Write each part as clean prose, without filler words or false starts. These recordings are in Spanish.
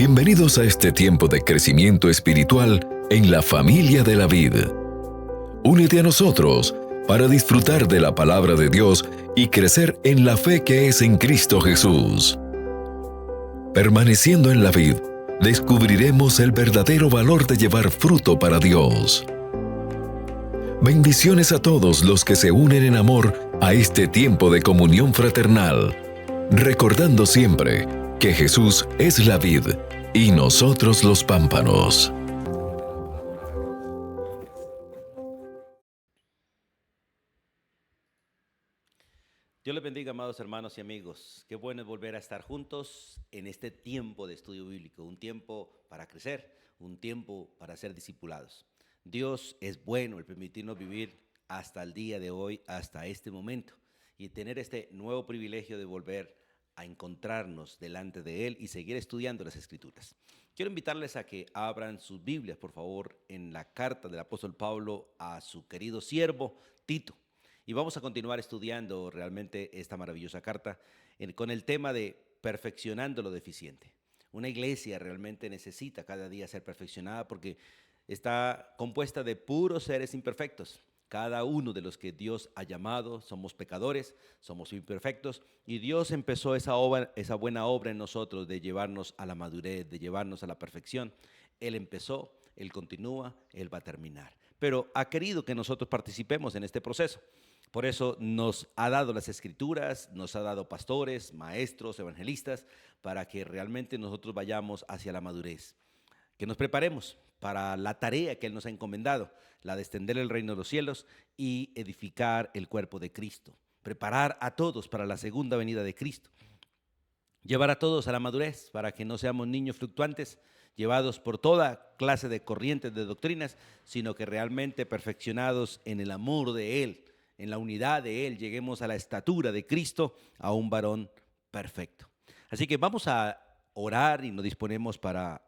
Bienvenidos a este tiempo de crecimiento espiritual en la familia de la vid. Únete a nosotros para disfrutar de la palabra de Dios y crecer en la fe que es en Cristo Jesús. Permaneciendo en la vid, descubriremos el verdadero valor de llevar fruto para Dios. Bendiciones a todos los que se unen en amor a este tiempo de comunión fraternal, recordando siempre que Jesús es la vid y nosotros los pámpanos. Dios les bendiga, amados hermanos y amigos. Qué bueno es volver a estar juntos en este tiempo de estudio bíblico, un tiempo para crecer, un tiempo para ser discipulados. Dios es bueno el permitirnos vivir hasta el día de hoy, hasta este momento, y tener este nuevo privilegio de volver a encontrarnos delante de Él y seguir estudiando las Escrituras. Quiero invitarles a que abran sus Biblias, por favor, en la carta del apóstol Pablo a su querido siervo Tito. Y vamos a continuar estudiando realmente esta maravillosa carta con el tema de perfeccionando lo deficiente. Una iglesia realmente necesita cada día ser perfeccionada porque está compuesta de puros seres imperfectos. Cada uno de los que Dios ha llamado somos pecadores, somos imperfectos, y Dios empezó esa buena obra en nosotros de llevarnos a la madurez, de llevarnos a la perfección. Él empezó, Él continúa, Él va a terminar. Pero ha querido que nosotros participemos en este proceso. Por eso nos ha dado las Escrituras, nos ha dado pastores, maestros, evangelistas, para que realmente nosotros vayamos hacia la madurez. Que nos preparemos para la tarea que Él nos ha encomendado, la de extender el reino de los cielos y edificar el cuerpo de Cristo. Preparar a todos para la segunda venida de Cristo. Llevar a todos a la madurez para que no seamos niños fluctuantes, llevados por toda clase de corrientes de doctrinas, sino que realmente perfeccionados en el amor de Él, en la unidad de Él, lleguemos a la estatura de Cristo, a un varón perfecto. Así que vamos a orar y nos disponemos para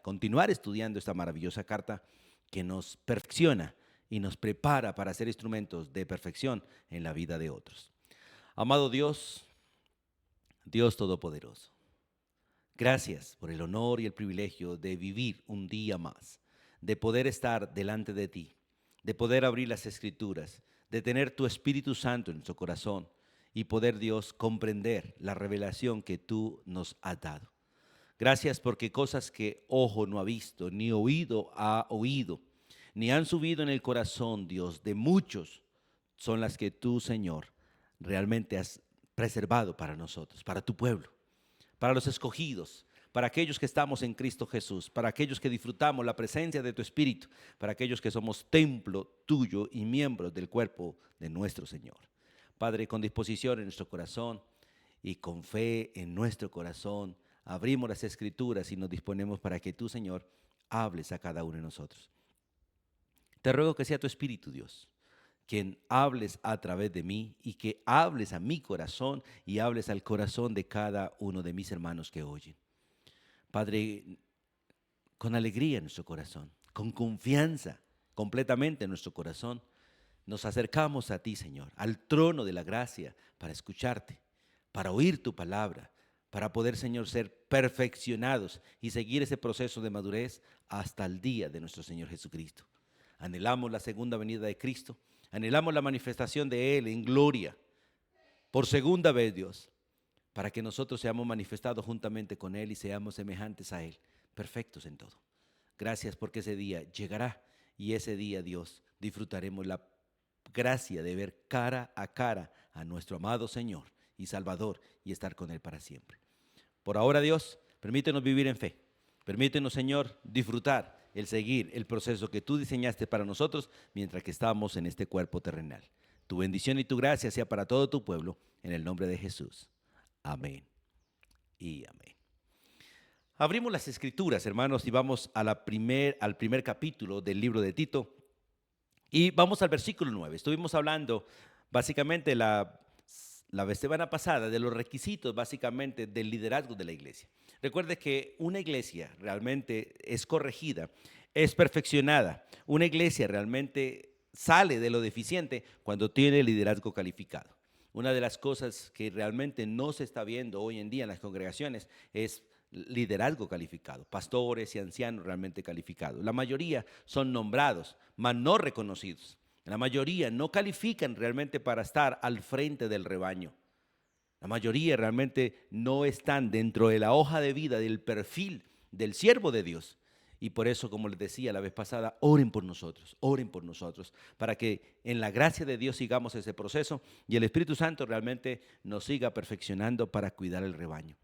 continuar estudiando esta maravillosa carta que nos perfecciona y nos prepara para ser instrumentos de perfección en la vida de otros. Amado Dios, Dios Todopoderoso, gracias por el honor y el privilegio de vivir un día más, de poder estar delante de ti, de poder abrir las Escrituras, de tener tu Espíritu Santo en nuestro corazón y poder, Dios, comprender la revelación que tú nos has dado. Gracias porque cosas que ojo no ha visto, ni oído ha oído, ni han subido en el corazón, Dios, de muchos, son las que tú, Señor, realmente has preservado para nosotros, para tu pueblo, para los escogidos, para aquellos que estamos en Cristo Jesús, para aquellos que disfrutamos la presencia de tu Espíritu, para aquellos que somos templo tuyo y miembros del cuerpo de nuestro Señor. Padre, con disposición en nuestro corazón y con fe en nuestro corazón, abrimos las Escrituras y nos disponemos para que tú, Señor, hables a cada uno de nosotros. Te ruego que sea tu Espíritu, Dios, quien hables a través de mí y que hables a mi corazón y hables al corazón de cada uno de mis hermanos que oyen. Padre, con alegría en nuestro corazón, con confianza completamente en nuestro corazón, nos acercamos a ti, Señor, al trono de la gracia para escucharte, para oír tu palabra, para poder, Señor, ser perfeccionados y seguir ese proceso de madurez hasta el día de nuestro Señor Jesucristo. Anhelamos la segunda venida de Cristo, anhelamos la manifestación de Él en gloria, por segunda vez, Dios, para que nosotros seamos manifestados juntamente con Él y seamos semejantes a Él, perfectos en todo. Gracias porque ese día llegará y ese día, Dios, disfrutaremos la gracia de ver cara a nuestro amado Señor y Salvador y estar con Él para siempre. Por ahora, Dios, permítenos vivir en fe. Permítenos, Señor, disfrutar el seguir el proceso que tú diseñaste para nosotros mientras que estamos en este cuerpo terrenal. Tu bendición y tu gracia sea para todo tu pueblo, en el nombre de Jesús. Amén y amén. Abrimos las Escrituras, hermanos, y vamos al primer capítulo del libro de Tito. Y vamos al versículo 9. Estuvimos hablando básicamente la semana pasada de los requisitos básicamente del liderazgo de la iglesia. Recuerde que una iglesia realmente es corregida, es perfeccionada. Una iglesia realmente sale de lo deficiente cuando tiene liderazgo calificado. Una de las cosas que realmente no se está viendo hoy en día en las congregaciones es liderazgo calificado, pastores y ancianos realmente calificados. La mayoría son nombrados, mas no reconocidos. La mayoría no califican realmente para estar al frente del rebaño. La mayoría realmente no están dentro de la hoja de vida, del perfil del siervo de Dios. Y por eso, como les decía la vez pasada, oren por nosotros, para que en la gracia de Dios sigamos ese proceso y el Espíritu Santo realmente nos siga perfeccionando para cuidar el rebaño.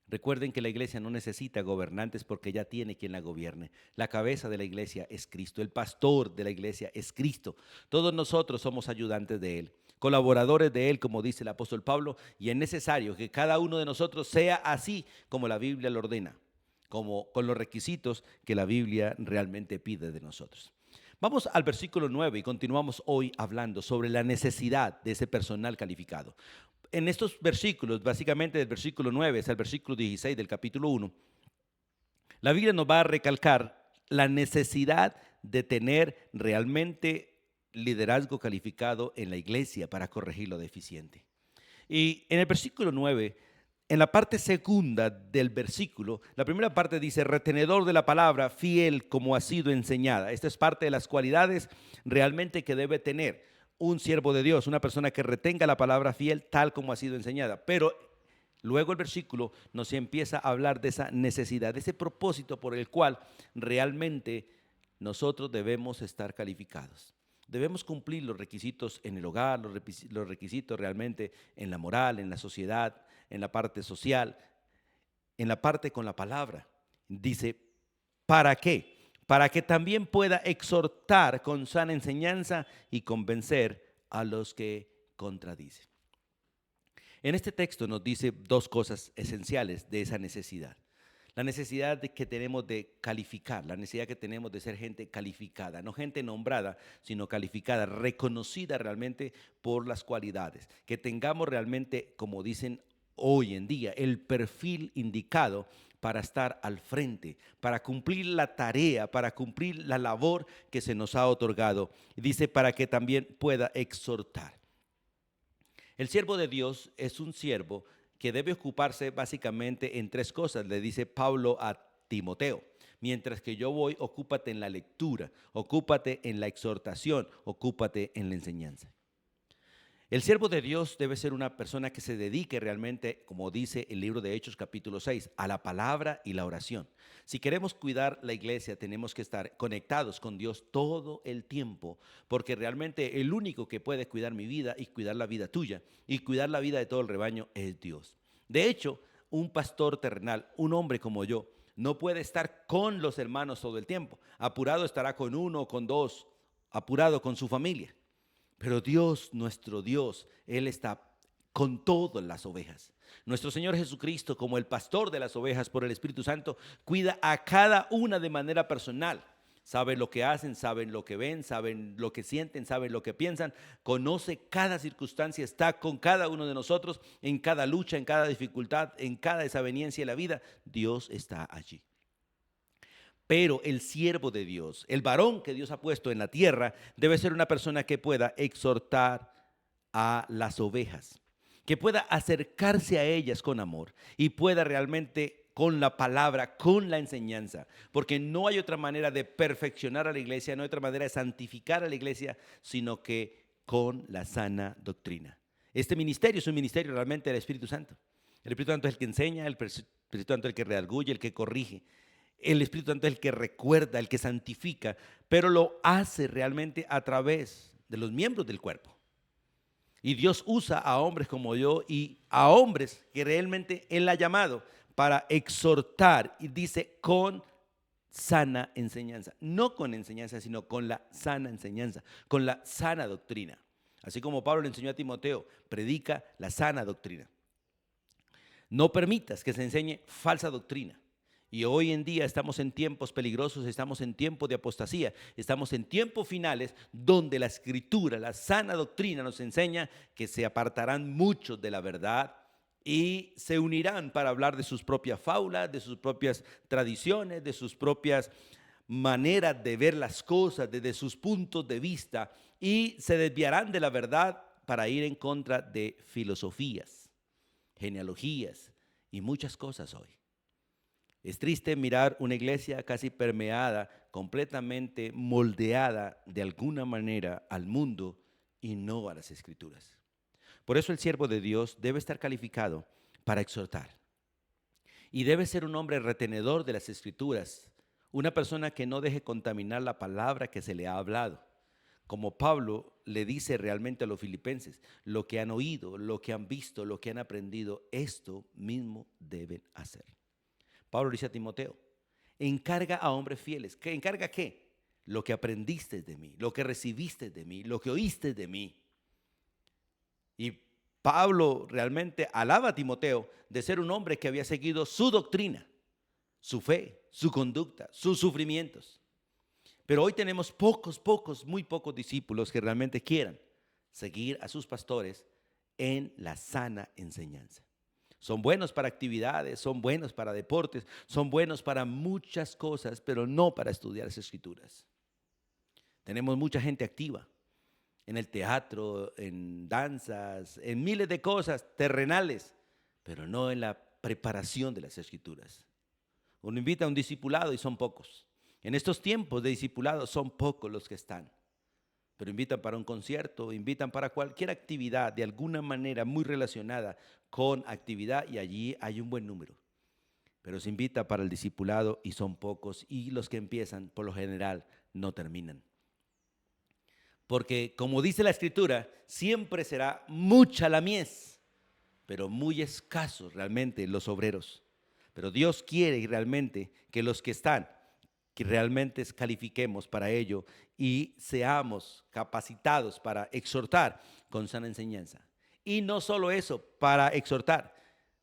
Recuerden que la iglesia no necesita gobernantes porque ya tiene quien la gobierne. La cabeza de la iglesia es Cristo, el pastor de la iglesia es Cristo. Todos nosotros somos ayudantes de Él, colaboradores de Él, como dice el apóstol Pablo, y es necesario que cada uno de nosotros sea así como la Biblia lo ordena, como con los requisitos que la Biblia realmente pide de nosotros. Vamos al versículo 9 y continuamos hoy hablando sobre la necesidad de ese personal calificado. En estos versículos, básicamente del versículo 9 hasta el versículo 16 del capítulo 1, la Biblia nos va a recalcar la necesidad de tener realmente liderazgo calificado en la iglesia para corregir lo deficiente. Y en el versículo 9, en la parte segunda del versículo, la primera parte dice, retenedor de la palabra, fiel como ha sido enseñada. Esta es parte de las cualidades realmente que debe tener un siervo de Dios, una persona que retenga la palabra fiel tal como ha sido enseñada. Pero luego el versículo nos empieza a hablar de esa necesidad, de ese propósito por el cual realmente nosotros debemos estar calificados. Debemos cumplir los requisitos en el hogar, los requisitos realmente en la moral, en la sociedad, en la parte social, en la parte con la palabra. Dice, ¿para qué? Para que también pueda exhortar con sana enseñanza y convencer a los que contradicen. En este texto nos dice dos cosas esenciales de esa necesidad. La necesidad que tenemos de calificar, la necesidad que tenemos de ser gente calificada, no gente nombrada, sino calificada, reconocida realmente por las cualidades. Que tengamos realmente, como dicen hoy en día, el perfil indicado para estar al frente, para cumplir la tarea, para cumplir la labor que se nos ha otorgado. Dice, para que también pueda exhortar. El siervo de Dios es un siervo que debe ocuparse básicamente en tres cosas, le dice Pablo a Timoteo. Mientras que yo voy, ocúpate en la lectura, ocúpate en la exhortación, ocúpate en la enseñanza. El siervo de Dios debe ser una persona que se dedique realmente, como dice el libro de Hechos capítulo 6, a la palabra y la oración. Si queremos cuidar la iglesia, tenemos que estar conectados con Dios todo el tiempo, porque realmente el único que puede cuidar mi vida y cuidar la vida tuya y cuidar la vida de todo el rebaño es Dios. De hecho, un pastor terrenal, un hombre como yo, no puede estar con los hermanos todo el tiempo. Apurado estará con uno o con dos, apurado con su familia. Pero Dios, nuestro Dios, Él está con todas las ovejas. Nuestro Señor Jesucristo, como el pastor de las ovejas por el Espíritu Santo, cuida a cada una de manera personal. Saben lo que hacen, saben lo que ven, saben lo que sienten, saben lo que piensan. Conoce cada circunstancia, está con cada uno de nosotros en cada lucha, en cada dificultad, en cada desaveniencia de la vida. Dios está allí. Pero el siervo de Dios, el varón que Dios ha puesto en la tierra, debe ser una persona que pueda exhortar a las ovejas, que pueda acercarse a ellas con amor y pueda realmente con la palabra, con la enseñanza, porque no hay otra manera de perfeccionar a la iglesia, no hay otra manera de santificar a la iglesia, sino que con la sana doctrina. Este ministerio es un ministerio realmente del Espíritu Santo. El Espíritu Santo es el que enseña, el Espíritu Santo es el que redarguye, el que corrige. El Espíritu Santo es el que recuerda, el que santifica, pero lo hace realmente a través de los miembros del cuerpo. Y Dios usa a hombres como yo y a hombres que realmente Él ha llamado para exhortar, y dice con sana enseñanza. No con enseñanza, sino con la sana enseñanza, con la sana doctrina. Así como Pablo le enseñó a Timoteo, predica la sana doctrina. No permitas que se enseñe falsa doctrina. Y hoy en día estamos en tiempos peligrosos, estamos en tiempos de apostasía, estamos en tiempos finales donde la Escritura, la sana doctrina nos enseña que se apartarán muchos de la verdad y se unirán para hablar de sus propias fábulas, de sus propias tradiciones, de sus propias maneras de ver las cosas, desde sus puntos de vista, y se desviarán de la verdad para ir en contra de filosofías, genealogías y muchas cosas hoy. Es triste mirar una iglesia casi permeada, completamente moldeada de alguna manera al mundo y no a las Escrituras. Por eso el siervo de Dios debe estar calificado para exhortar. Y debe ser un hombre retenedor de las Escrituras, una persona que no deje contaminar la palabra que se le ha hablado. Como Pablo le dice realmente a los filipenses, lo que han oído, lo que han visto, lo que han aprendido, esto mismo deben hacer. Pablo dice a Timoteo, encarga a hombres fieles. ¿Qué encarga qué? Lo que aprendiste de mí, lo que recibiste de mí, lo que oíste de mí. Y Pablo realmente alaba a Timoteo de ser un hombre que había seguido su doctrina, su fe, su conducta, sus sufrimientos. Pero hoy tenemos muy pocos discípulos que realmente quieran seguir a sus pastores en la sana enseñanza. Son buenos para actividades, son buenos para deportes, son buenos para muchas cosas, pero no para estudiar las Escrituras. Tenemos mucha gente activa en el teatro, en danzas, en miles de cosas terrenales, pero no en la preparación de las Escrituras. Uno invita a un discipulado y son pocos. En estos tiempos de discipulado son pocos los que están. Pero invitan para un concierto, invitan para cualquier actividad de alguna manera muy relacionada con actividad y allí hay un buen número. Pero se invita para el discipulado y son pocos y los que empiezan por lo general no terminan. Porque como dice la Escritura, siempre será mucha la mies, pero muy escasos realmente los obreros. Pero Dios quiere realmente que los que están, que realmente califiquemos para ello y seamos capacitados para exhortar con sana enseñanza. Y no solo eso, para exhortar,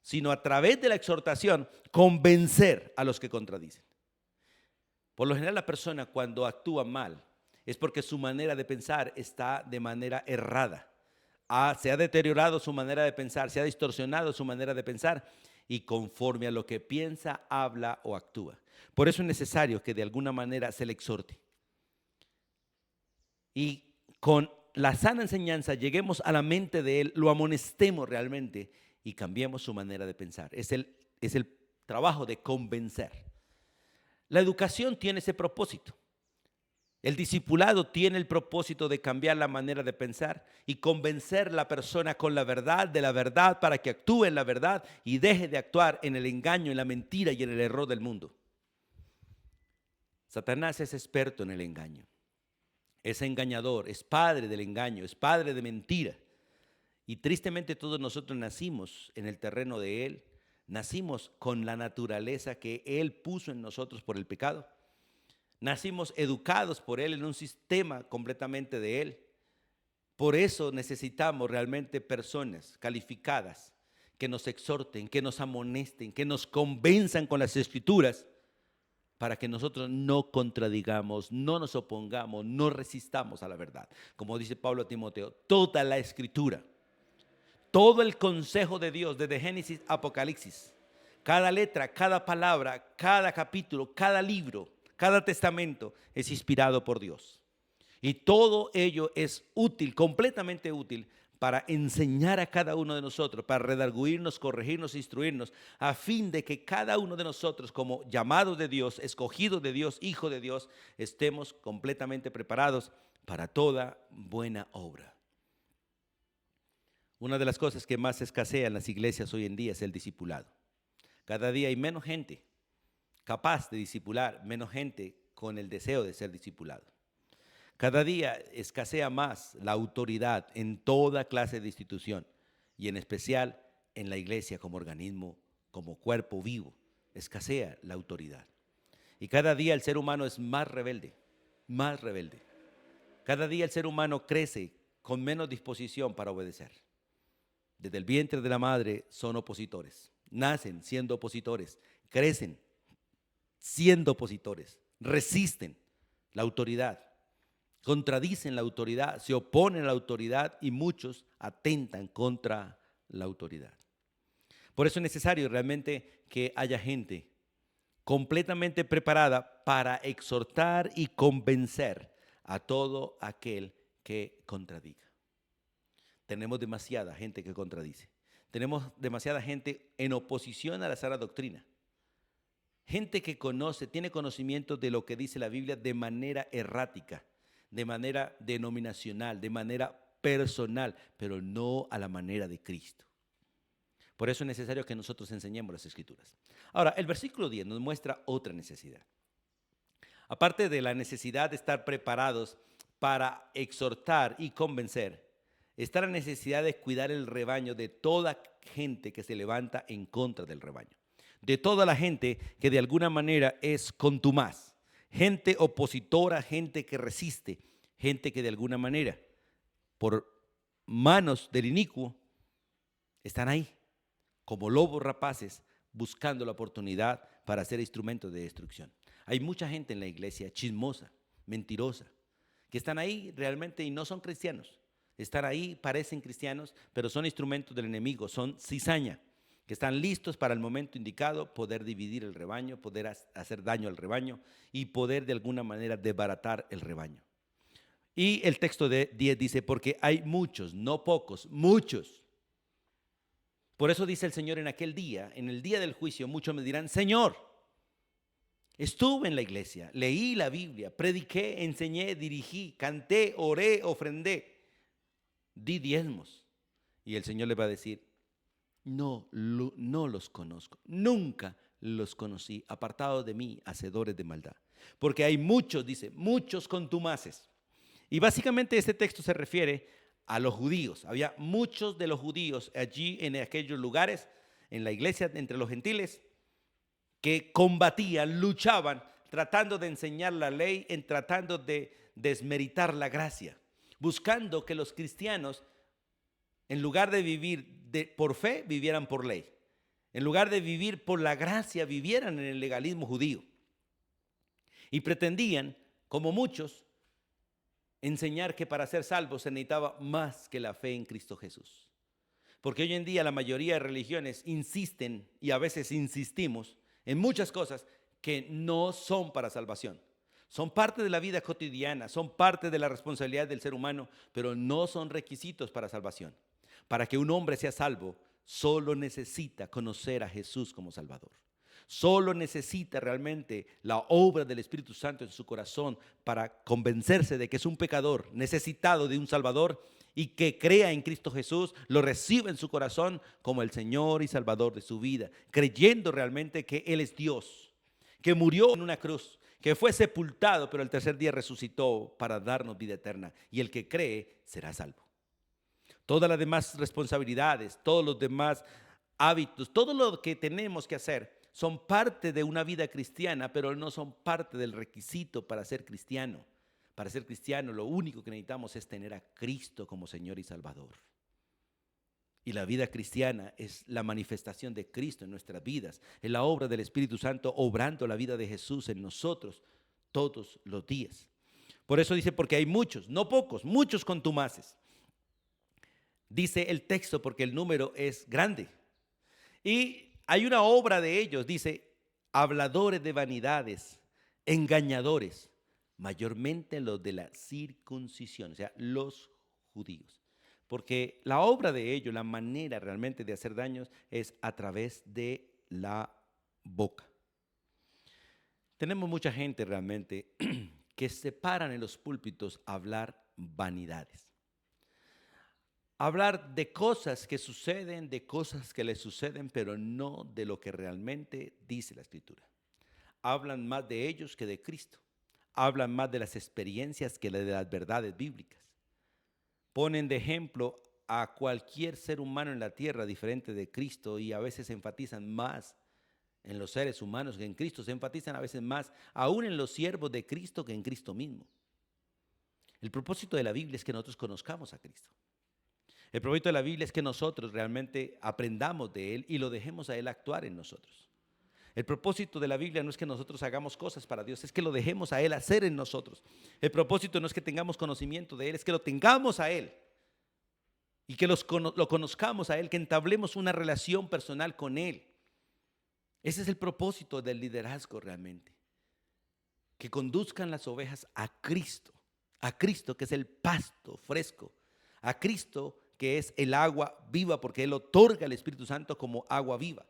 sino a través de la exhortación convencer a los que contradicen. Por lo general la persona cuando actúa mal es porque su manera de pensar está de manera errada. Se ha deteriorado su manera de pensar, se ha distorsionado su manera de pensar y conforme a lo que piensa, habla o actúa. Por eso es necesario que de alguna manera se le exhorte. Y con la sana enseñanza lleguemos a la mente de él, lo amonestemos realmente y cambiemos su manera de pensar. Es el trabajo de convencer. La educación tiene ese propósito. El discipulado tiene el propósito de cambiar la manera de pensar y convencer a la persona con la verdad de la verdad para que actúe en la verdad y deje de actuar en el engaño, en la mentira y en el error del mundo. Satanás es experto en el engaño. Es engañador, es padre del engaño, es padre de mentira. Y tristemente todos nosotros nacimos en el terreno de él, nacimos con la naturaleza que él puso en nosotros por el pecado. Nacimos educados por él en un sistema completamente de él. Por eso necesitamos realmente personas calificadas que nos exhorten, que nos amonesten, que nos convenzan con las Escrituras para que nosotros no contradigamos, no nos opongamos, no resistamos a la verdad. Como dice Pablo a Timoteo, toda la Escritura, todo el consejo de Dios desde Génesis a Apocalipsis, cada letra, cada palabra, cada capítulo, cada libro, cada testamento es inspirado por Dios. Y todo ello es útil, completamente útil para enseñar a cada uno de nosotros, para redarguirnos, corregirnos, instruirnos, a fin de que cada uno de nosotros, como llamados de Dios, escogidos de Dios, hijos de Dios, estemos completamente preparados para toda buena obra. Una de las cosas que más escasea en las iglesias hoy en día es el discipulado. Cada día hay menos gente capaz de discipular, menos gente con el deseo de ser discipulado. Cada día escasea más la autoridad en toda clase de institución y en especial en la iglesia como organismo, como cuerpo vivo. Escasea la autoridad. Y cada día el ser humano es más rebelde, más rebelde. Cada día el ser humano crece con menos disposición para obedecer. Desde el vientre de la madre son opositores, nacen siendo opositores, crecen siendo opositores, resisten la autoridad, contradicen la autoridad, se oponen a la autoridad y muchos atentan contra la autoridad. Por eso es necesario realmente que haya gente completamente preparada para exhortar y convencer a todo aquel que contradiga. Tenemos demasiada gente que contradice. Tenemos demasiada gente en oposición a la sana doctrina. Gente que conoce, tiene conocimiento de lo que dice la Biblia de manera errática, de manera denominacional, de manera personal, pero no a la manera de Cristo. Por eso es necesario que nosotros enseñemos las Escrituras. Ahora, el versículo 10 nos muestra otra necesidad. Aparte de la necesidad de estar preparados para exhortar y convencer, está la necesidad de cuidar el rebaño de toda gente que se levanta en contra del rebaño, de toda la gente que de alguna manera es contumaz, gente opositora, gente que resiste, gente que de alguna manera, por manos del inicuo, están ahí, como lobos rapaces, buscando la oportunidad para ser instrumentos de destrucción. Hay mucha gente en la iglesia chismosa, mentirosa, que están ahí realmente y no son cristianos. Están ahí, parecen cristianos, pero son instrumentos del enemigo, son cizaña, que están listos para el momento indicado poder dividir el rebaño, poder hacer daño al rebaño y poder de alguna manera desbaratar el rebaño. Y el texto de 10 dice, porque hay muchos, no pocos, muchos. Por eso dice el Señor en aquel día, en el día del juicio, muchos me dirán, Señor, estuve en la iglesia, leí la Biblia, prediqué, enseñé, dirigí, canté, oré, ofrendé, di diezmos. Y el Señor le va a decir, no los conozco, nunca los conocí, apartados de mí, hacedores de maldad. Porque hay muchos, dice, muchos contumaces. Y básicamente este texto se refiere a los judíos. Había muchos de los judíos allí en aquellos lugares, en la iglesia, entre los gentiles, que combatían, luchaban, tratando de enseñar la ley, tratando de desmeritar la gracia, buscando que los cristianos, en lugar de vivir por fe, vivieran por ley. En lugar de vivir por la gracia, vivieran en el legalismo judío. Y pretendían, como muchos, enseñar que para ser salvos se necesitaba más que la fe en Cristo Jesús. Porque hoy en día la mayoría de religiones insisten, y a veces insistimos, en muchas cosas que no son para salvación. Son parte de la vida cotidiana, son parte de la responsabilidad del ser humano, pero no son requisitos para salvación. Para que un hombre sea salvo, solo necesita conocer a Jesús como Salvador. Solo necesita realmente la obra del Espíritu Santo en su corazón para convencerse de que es un pecador necesitado de un Salvador y que crea en Cristo Jesús, lo recibe en su corazón como el Señor y Salvador de su vida, creyendo realmente que Él es Dios, que murió en una cruz, que fue sepultado, pero el tercer día resucitó para darnos vida eterna. Y el que cree será salvo. Todas las demás responsabilidades, todos los demás hábitos, todo lo que tenemos que hacer son parte de una vida cristiana, pero no son parte del requisito para ser cristiano. Para ser cristiano, lo único que necesitamos es tener a Cristo como Señor y Salvador. Y la vida cristiana es la manifestación de Cristo en nuestras vidas, es la obra del Espíritu Santo obrando la vida de Jesús en nosotros todos los días. Por eso dice, porque hay muchos, no pocos, muchos contumaces. Dice el texto porque el número es grande. Y hay una obra de ellos, dice, habladores de vanidades, engañadores, mayormente los de la circuncisión, o sea, los judíos. Porque la obra de ellos, la manera realmente de hacer daños es a través de la boca. Tenemos mucha gente realmente que se paran en los púlpitos a hablar vanidades. Hablar de cosas que suceden, de cosas que les suceden, pero no de lo que realmente dice la Escritura. Hablan más de ellos que de Cristo. Hablan más de las experiencias que de las verdades bíblicas. Ponen de ejemplo a cualquier ser humano en la tierra diferente de Cristo y a veces enfatizan más en los seres humanos que en Cristo. Se enfatizan a veces más aún en los siervos de Cristo que en Cristo mismo. El propósito de la Biblia es que nosotros conozcamos a Cristo. El propósito de la Biblia es que nosotros realmente aprendamos de Él y lo dejemos a Él actuar en nosotros. El propósito de la Biblia no es que nosotros hagamos cosas para Dios, es que lo dejemos a Él hacer en nosotros. El propósito no es que tengamos conocimiento de Él, es que lo tengamos a Él. Y que lo conozcamos a Él, que entablemos una relación personal con Él. Ese es el propósito del liderazgo realmente. Que conduzcan las ovejas a Cristo que es el pasto fresco, a Cristo que es el agua viva, porque Él otorga el Espíritu Santo como agua viva.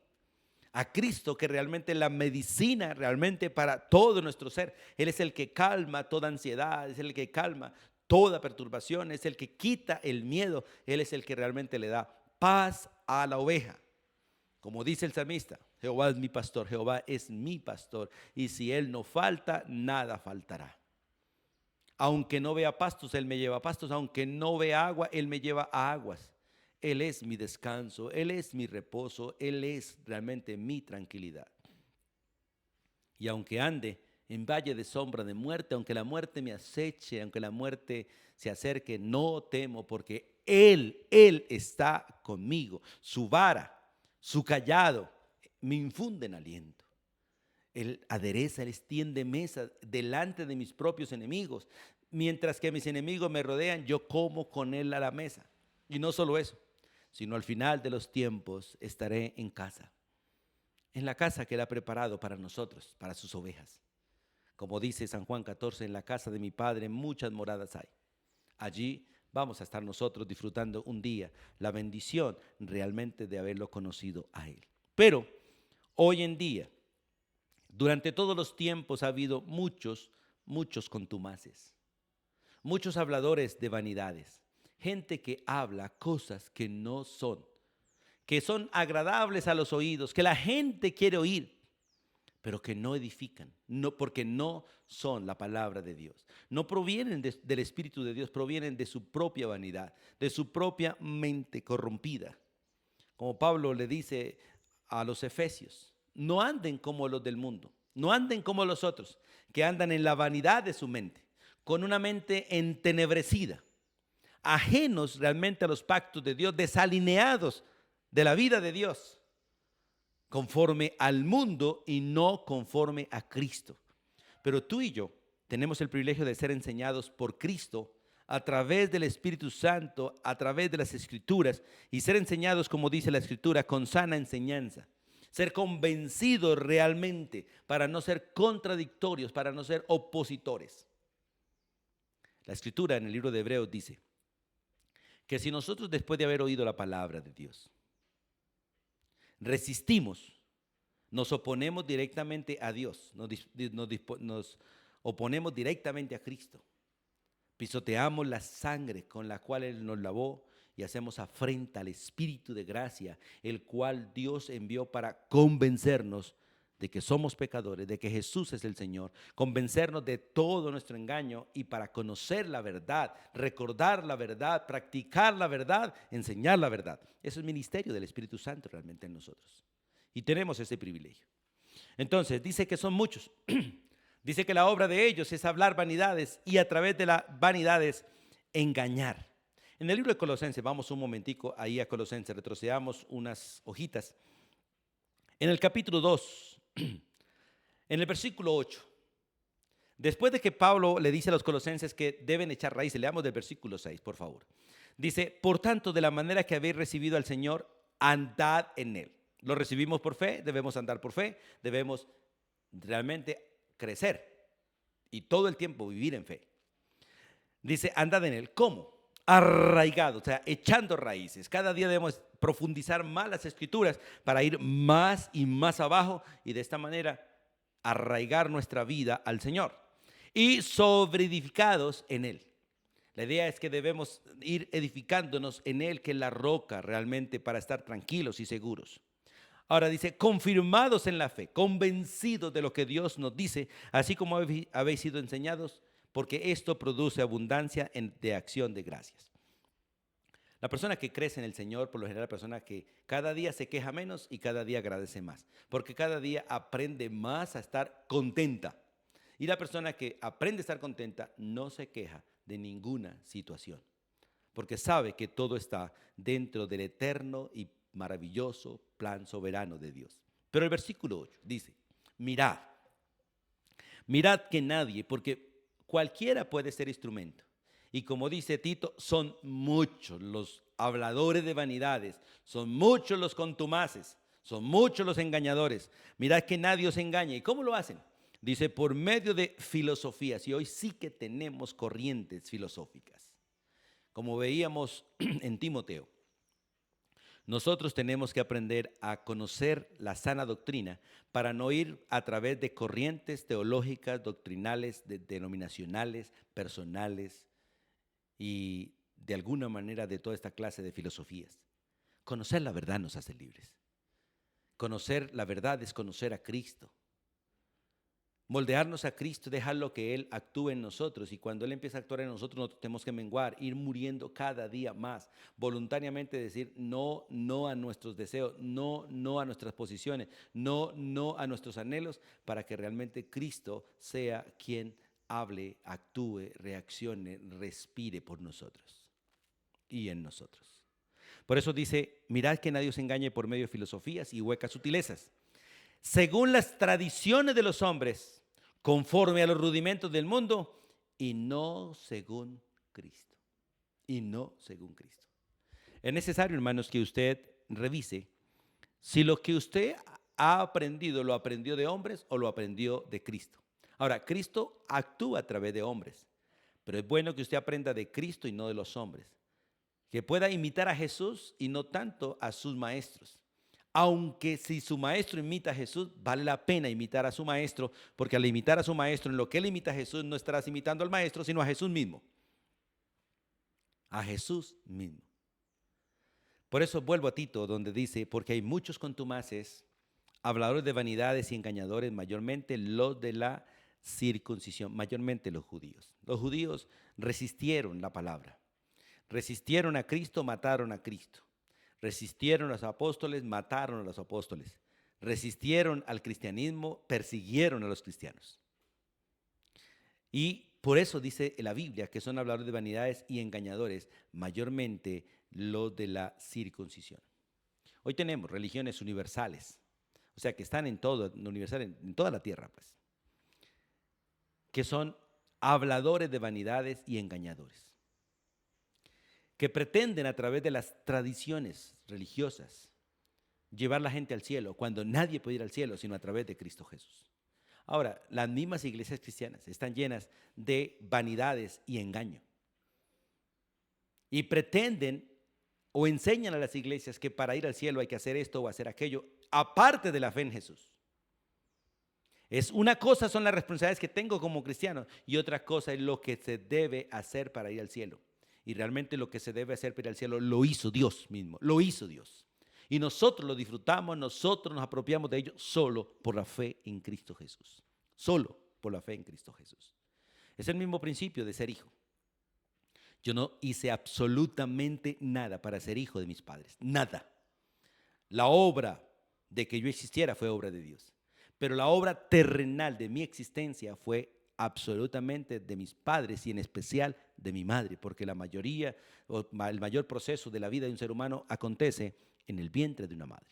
A Cristo, que realmente es la medicina realmente para todo nuestro ser. Él es el que calma toda ansiedad, es el que calma toda perturbación, es el que quita el miedo. Él es el que realmente le da paz a la oveja. Como dice el salmista, Jehová es mi pastor, Jehová es mi pastor, y si Él no falta, nada faltará. Aunque no vea pastos, Él me lleva a pastos, aunque no vea agua, Él me lleva a aguas. Él es mi descanso, Él es mi reposo, Él es realmente mi tranquilidad. Y aunque ande en valle de sombra de muerte, aunque la muerte me aceche, aunque la muerte se acerque, no temo, porque Él está conmigo. Su vara, su cayado me infunden aliento. Él adereza, Él extiende mesa delante de mis propios enemigos. Mientras que mis enemigos me rodean, yo como con Él a la mesa. Y no solo eso, sino al final de los tiempos estaré en casa. En la casa que Él ha preparado para nosotros, para sus ovejas. Como dice San Juan 14, en la casa de mi Padre muchas moradas hay. Allí vamos a estar nosotros disfrutando un día la bendición realmente de haberlo conocido a Él. Pero hoy en día, durante todos los tiempos ha habido muchos contumaces, muchos habladores de vanidades, gente que habla cosas que no son, que son agradables a los oídos, que la gente quiere oír, pero que no edifican, no, porque no son la palabra de Dios. No provienen del Espíritu de Dios, provienen de su propia vanidad, de su propia mente corrompida. Como Pablo le dice a los efesios, no anden como los del mundo, no anden como los otros, que andan en la vanidad de su mente, con una mente entenebrecida, ajenos realmente a los pactos de Dios, desalineados de la vida de Dios, conforme al mundo y no conforme a Cristo. Pero tú y yo tenemos el privilegio de ser enseñados por Cristo a través del Espíritu Santo, a través de las Escrituras, y ser enseñados, como dice la Escritura, con sana enseñanza. Ser convencidos realmente para no ser contradictorios, para no ser opositores. La Escritura en el libro de Hebreos dice que si nosotros, después de haber oído la palabra de Dios, resistimos, nos oponemos directamente a Dios, nos oponemos directamente a Cristo, pisoteamos la sangre con la cual Él nos lavó y hacemos afrenta al Espíritu de gracia, el cual Dios envió para convencernos de que somos pecadores, de que Jesús es el Señor, convencernos de todo nuestro engaño y para conocer la verdad, recordar la verdad, practicar la verdad, enseñar la verdad. Eso es el ministerio del Espíritu Santo realmente en nosotros. Y tenemos ese privilegio. Entonces, dice que son muchos. Dice que la obra de ellos es hablar vanidades y a través de las vanidades engañar. En el libro de Colosenses, vamos un momentico ahí a Colosenses, retrocedamos unas hojitas. En el capítulo 2, en el versículo 8, después de que Pablo le dice a los colosenses que deben echar raíces, leamos del versículo 6, por favor. Dice, por tanto, de la manera que habéis recibido al Señor, andad en Él. Lo recibimos por fe, debemos andar por fe, debemos realmente crecer y todo el tiempo vivir en fe. Dice, andad en Él. ¿Cómo? Arraigado, o sea, echando raíces. Cada día debemos profundizar más las Escrituras para ir más y más abajo y de esta manera arraigar nuestra vida al Señor y sobreedificados en Él. La idea es que debemos ir edificándonos en Él, que es la roca realmente para estar tranquilos y seguros. Ahora dice, confirmados en la fe, convencidos de lo que Dios nos dice, así como habéis sido enseñados, porque esto produce abundancia de acción de gracias. La persona que crece en el Señor, por lo general, la persona que cada día se queja menos y cada día agradece más, porque cada día aprende más a estar contenta. Y la persona que aprende a estar contenta no se queja de ninguna situación, porque sabe que todo está dentro del eterno y maravilloso plan soberano de Dios. Pero el versículo 8 dice, mirad que nadie, porque cualquiera puede ser instrumento. Y como dice Tito, son muchos los habladores de vanidades, son muchos los contumaces, son muchos los engañadores. Mirad que nadie os engañe. ¿Y cómo lo hacen? Dice, por medio de filosofías. Y hoy sí que tenemos corrientes filosóficas. Como veíamos en Timoteo, Nosotros tenemos que aprender a conocer la sana doctrina para no ir a través de corrientes teológicas, doctrinales, denominacionales, personales y de alguna manera de toda esta clase de filosofías. Conocer la verdad nos hace libres. Conocer la verdad es conocer a Cristo. Moldearnos a Cristo, dejarlo que Él actúe en nosotros, y cuando Él empieza a actuar en nosotros, nosotros tenemos que menguar, ir muriendo cada día más, voluntariamente decir no, no a nuestros deseos, no, no a nuestras posiciones, no, no a nuestros anhelos, para que realmente Cristo sea quien hable, actúe, reaccione, respire por nosotros y en nosotros. Por eso dice, mirad que nadie os engañe por medio de filosofías y huecas sutilezas, según las tradiciones de los hombres, conforme a los rudimentos del mundo, y no según Cristo. Y no según Cristo. Es necesario, hermanos, que usted revise si lo que usted ha aprendido lo aprendió de hombres o lo aprendió de Cristo. Ahora, Cristo actúa a través de hombres, pero es bueno que usted aprenda de Cristo y no de los hombres. Que pueda imitar a Jesús y no tanto a sus maestros. Aunque si su maestro imita a Jesús, vale la pena imitar a su maestro, porque al imitar a su maestro, en lo que él imita a Jesús, no estarás imitando al maestro, sino a Jesús mismo. A Jesús mismo. Por eso vuelvo a Tito, donde dice, porque hay muchos contumaces, habladores de vanidades y engañadores, mayormente los de la circuncisión, mayormente los judíos. Los judíos resistieron la palabra, resistieron a Cristo, mataron a Cristo. Resistieron a los apóstoles, mataron a los apóstoles. Resistieron al cristianismo, persiguieron a los cristianos. Y por eso dice la Biblia que son habladores de vanidades y engañadores, mayormente los de la circuncisión. Hoy tenemos religiones universales, o sea, que están en todo, universal, en toda la tierra, pues, que son habladores de vanidades y engañadores, que pretenden a través de las tradiciones religiosas llevar la gente al cielo, cuando nadie puede ir al cielo sino a través de Cristo Jesús. Ahora, las mismas iglesias cristianas están llenas de vanidades y engaño. Y pretenden o enseñan a las iglesias que para ir al cielo hay que hacer esto o hacer aquello, aparte de la fe en Jesús. Es una cosa son las responsabilidades que tengo como cristiano y otra cosa es lo que se debe hacer para ir al cielo. Y realmente lo que se debe hacer para ir al cielo lo hizo Dios mismo, lo hizo Dios. Y nosotros lo disfrutamos, nosotros nos apropiamos de ello solo por la fe en Cristo Jesús. Solo por la fe en Cristo Jesús. Es el mismo principio de ser hijo. Yo no hice absolutamente nada para ser hijo de mis padres, nada. La obra de que yo existiera fue obra de Dios. Pero la obra terrenal de mi existencia fue absolutamente de mis padres y en especial de mi madre, porque la mayoría o el mayor proceso de la vida de un ser humano acontece en el vientre de una madre.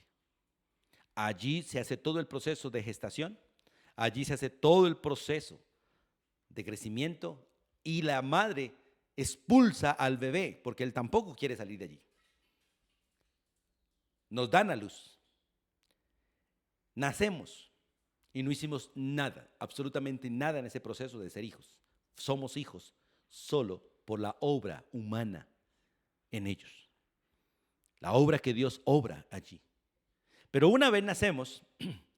Allí se hace todo el proceso de gestación, allí se hace todo el proceso de crecimiento y la madre expulsa al bebé porque él tampoco quiere salir de allí. Nos dan a luz, nacemos y no hicimos nada, absolutamente nada en ese proceso de ser hijos. Somos hijos solo por la obra humana en ellos. La obra que Dios obra allí. Pero una vez nacemos,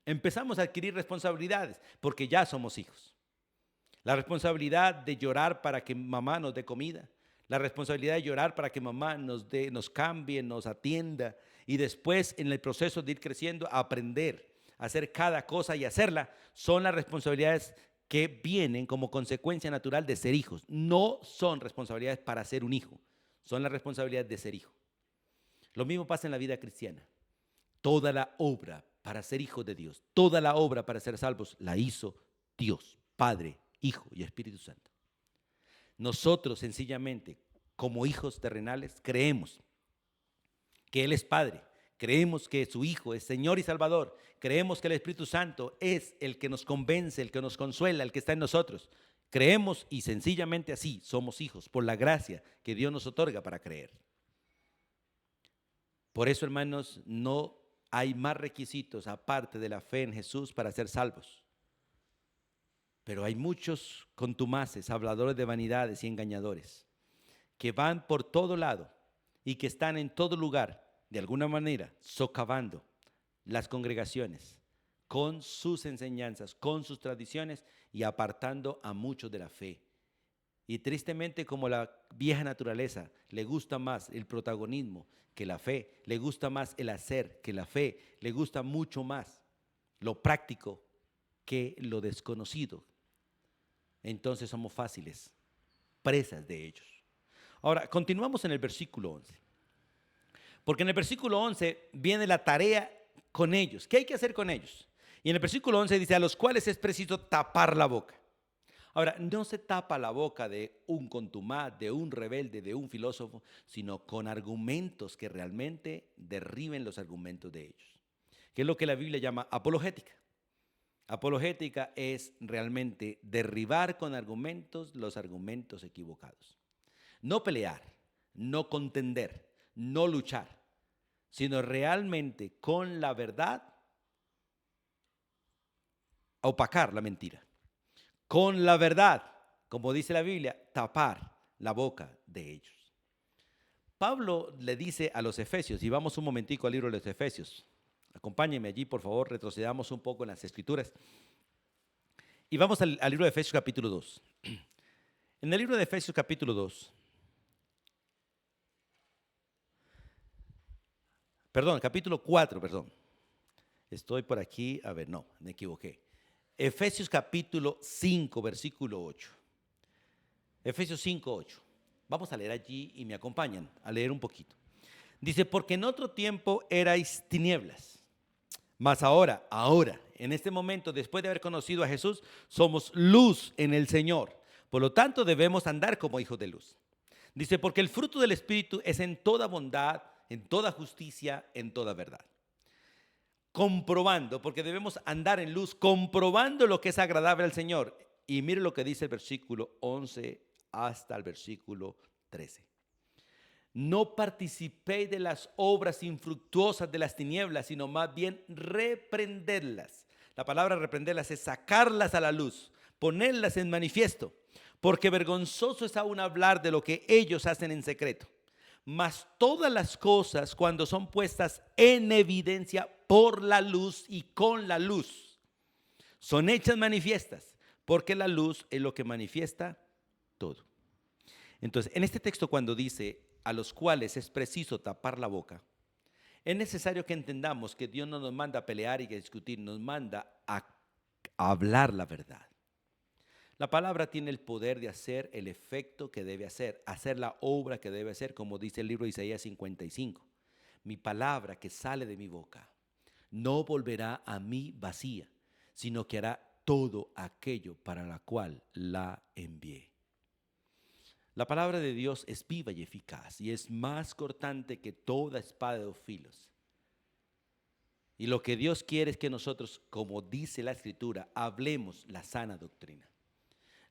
empezamos a adquirir responsabilidades porque ya somos hijos. La responsabilidad de llorar para que mamá nos dé comida. La responsabilidad de llorar para que mamá nos cambie, nos atienda. Y después, en el proceso de ir creciendo, aprender a hacer cada cosa y hacerla, son las responsabilidades que vienen como consecuencia natural de ser hijos. No son responsabilidades para ser un hijo, son las responsabilidades de ser hijo. Lo mismo pasa en la vida cristiana. Toda la obra para ser hijos de Dios, toda la obra para ser salvos, la hizo Dios, Padre, Hijo y Espíritu Santo. Nosotros sencillamente, como hijos terrenales, creemos que Él es Padre, creemos que su Hijo es Señor y Salvador, creemos que el Espíritu Santo es el que nos convence, el que nos consuela, el que está en nosotros. Creemos y sencillamente así somos hijos por la gracia que Dios nos otorga para creer. Por eso, hermanos, no hay más requisitos aparte de la fe en Jesús para ser salvos. Pero hay muchos contumaces, habladores de vanidades y engañadores, que van por todo lado y que están en todo lugar de alguna manera, socavando las congregaciones con sus enseñanzas, con sus tradiciones y apartando a muchos de la fe. Y tristemente, como la vieja naturaleza le gusta más el protagonismo que la fe, le gusta más el hacer que la fe, le gusta mucho más lo práctico que lo desconocido, entonces somos fáciles presas de ellos. Ahora, continuamos en el versículo 11. Porque en el versículo 11 viene la tarea con ellos. ¿Qué hay que hacer con ellos? Y en el versículo 11 dice, a los cuales es preciso tapar la boca. Ahora, no se tapa la boca de un contumaz, de un rebelde, de un filósofo, sino con argumentos que realmente derriben los argumentos de ellos. Que es lo que la Biblia llama apologética. Apologética es realmente derribar con argumentos los argumentos equivocados. No pelear, no contender, no luchar, sino realmente con la verdad opacar la mentira. Con la verdad, como dice la Biblia, tapar la boca de ellos. Pablo le dice a los Efesios, y vamos un momentico al libro de los Efesios. Acompáñenme allí, por favor, retrocedamos un poco en las Escrituras. Y vamos al libro de Efesios capítulo 2. En el libro de Efesios capítulo 2, capítulo 4, Estoy por aquí, a ver, no, me equivoqué. Efesios capítulo 5, versículo 8. Efesios 5, 8. Vamos a leer allí y me acompañan a leer un poquito. Dice, porque en otro tiempo erais tinieblas, mas ahora, en este momento, después de haber conocido a Jesús, somos luz en el Señor. Por lo tanto, debemos andar como hijos de luz. Dice, porque el fruto del Espíritu es en toda bondad, en toda justicia, en toda verdad. Comprobando, porque debemos andar en luz, comprobando lo que es agradable al Señor. Y mire lo que dice el versículo 11 hasta el versículo 13. No participéis de las obras infructuosas de las tinieblas, sino más bien reprenderlas. La palabra reprenderlas es sacarlas a la luz, ponerlas en manifiesto, porque vergonzoso es aún hablar de lo que ellos hacen en secreto. Mas todas las cosas, cuando son puestas en evidencia por la luz y con la luz, son hechas manifiestas, porque la luz es lo que manifiesta todo. Entonces, en este texto cuando dice, a los cuales es preciso tapar la boca, es necesario que entendamos que Dios no nos manda a pelear y a discutir, nos manda a hablar la verdad. La palabra tiene el poder de hacer el efecto que debe hacer la obra que debe hacer, como dice el libro de Isaías 55. Mi palabra que sale de mi boca no volverá a mí vacía, sino que hará todo aquello para la cual la envié. La palabra de Dios es viva y eficaz y es más cortante que toda espada de dos filos. Y lo que Dios quiere es que nosotros, como dice la Escritura, hablemos la sana doctrina.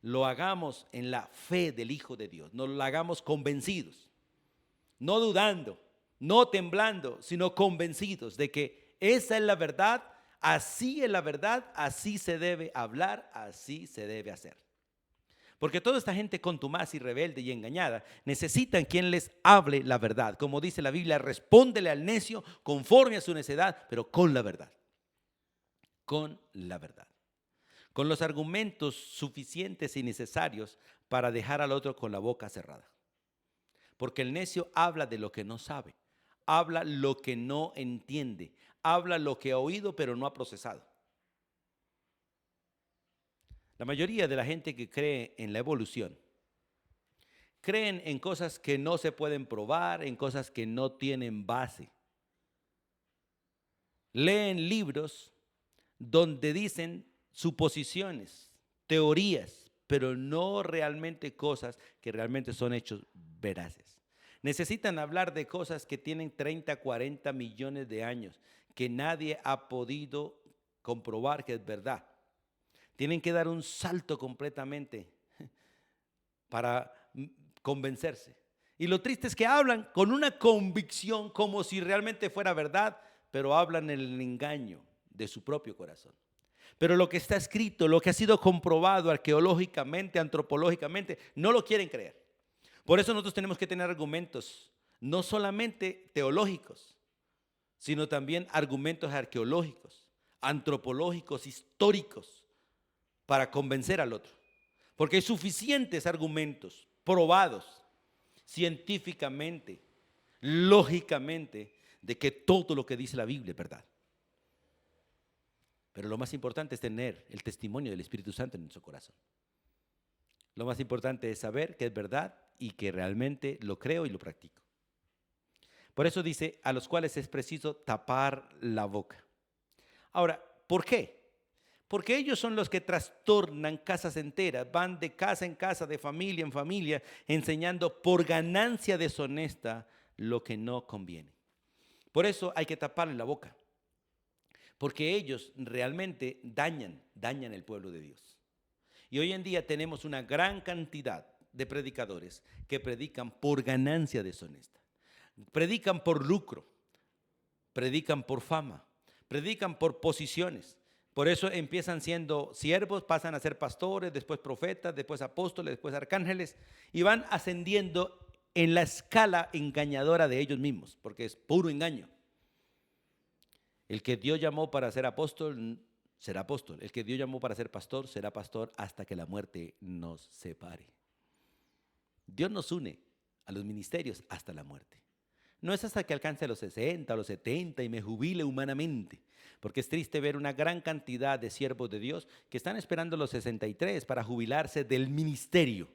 Lo hagamos en la fe del Hijo de Dios, no lo hagamos convencidos, no dudando, no temblando, sino convencidos de que esa es la verdad, así es la verdad, así se debe hablar, así se debe hacer. Porque toda esta gente contumaz y rebelde y engañada necesitan quien les hable la verdad. Como dice la Biblia, respóndele al necio conforme a su necedad, pero con la verdad. Con la verdad. Con los argumentos suficientes y necesarios para dejar al otro con la boca cerrada. Porque el necio habla de lo que no sabe, habla lo que no entiende, habla lo que ha oído pero no ha procesado. La mayoría de la gente que cree en la evolución, creen en cosas que no se pueden probar, en cosas que no tienen base. Leen libros donde dicen suposiciones, teorías, pero no realmente cosas que realmente son hechos veraces. Necesitan hablar de cosas que tienen 30, 40 millones de años, que nadie ha podido comprobar que es verdad. Tienen que dar un salto completamente para convencerse. Y lo triste es que hablan con una convicción como si realmente fuera verdad, pero hablan en el engaño de su propio corazón. Pero lo que está escrito, lo que ha sido comprobado arqueológicamente, antropológicamente, no lo quieren creer. Por eso nosotros tenemos que tener argumentos, no solamente teológicos, sino también argumentos arqueológicos, antropológicos, históricos, para convencer al otro. Porque hay suficientes argumentos probados científicamente, lógicamente, de que todo lo que dice la Biblia es verdad. Pero lo más importante es tener el testimonio del Espíritu Santo en nuestro corazón. Lo más importante es saber que es verdad y que realmente lo creo y lo practico. Por eso dice, a los cuales es preciso tapar la boca. Ahora, ¿por qué? Porque ellos son los que trastornan casas enteras, van de casa en casa, de familia en familia, enseñando por ganancia deshonesta lo que no conviene. Por eso hay que taparle la boca, porque ellos realmente dañan el pueblo de Dios. Y hoy en día tenemos una gran cantidad de predicadores que predican por ganancia deshonesta, predican por lucro, predican por fama, predican por posiciones. Por eso empiezan siendo siervos, pasan a ser pastores, después profetas, después apóstoles, después arcángeles, y van ascendiendo en la escala engañadora de ellos mismos, porque es puro engaño. El que Dios llamó para ser apóstol será apóstol. El que Dios llamó para ser pastor será pastor hasta que la muerte nos separe. Dios nos une a los ministerios hasta la muerte. No es hasta que alcance los 60 o los 70 y me jubile humanamente, porque es triste ver una gran cantidad de siervos de Dios que están esperando los 63 para jubilarse del ministerio.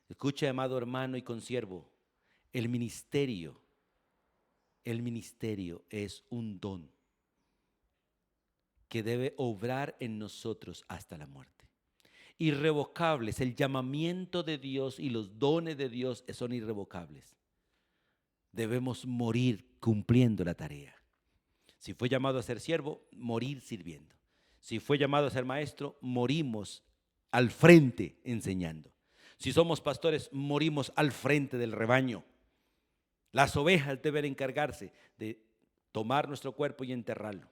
Escuche, amado hermano y consiervo, el ministerio es un don que debe obrar en nosotros hasta la muerte. Irrevocables, el llamamiento de Dios y los dones de Dios son irrevocables. Debemos morir cumpliendo la tarea. Si fue llamado a ser siervo, morir sirviendo. Si fue llamado a ser maestro, morimos al frente enseñando. Si somos pastores, morimos al frente del rebaño. Las ovejas deben encargarse de tomar nuestro cuerpo y enterrarlo.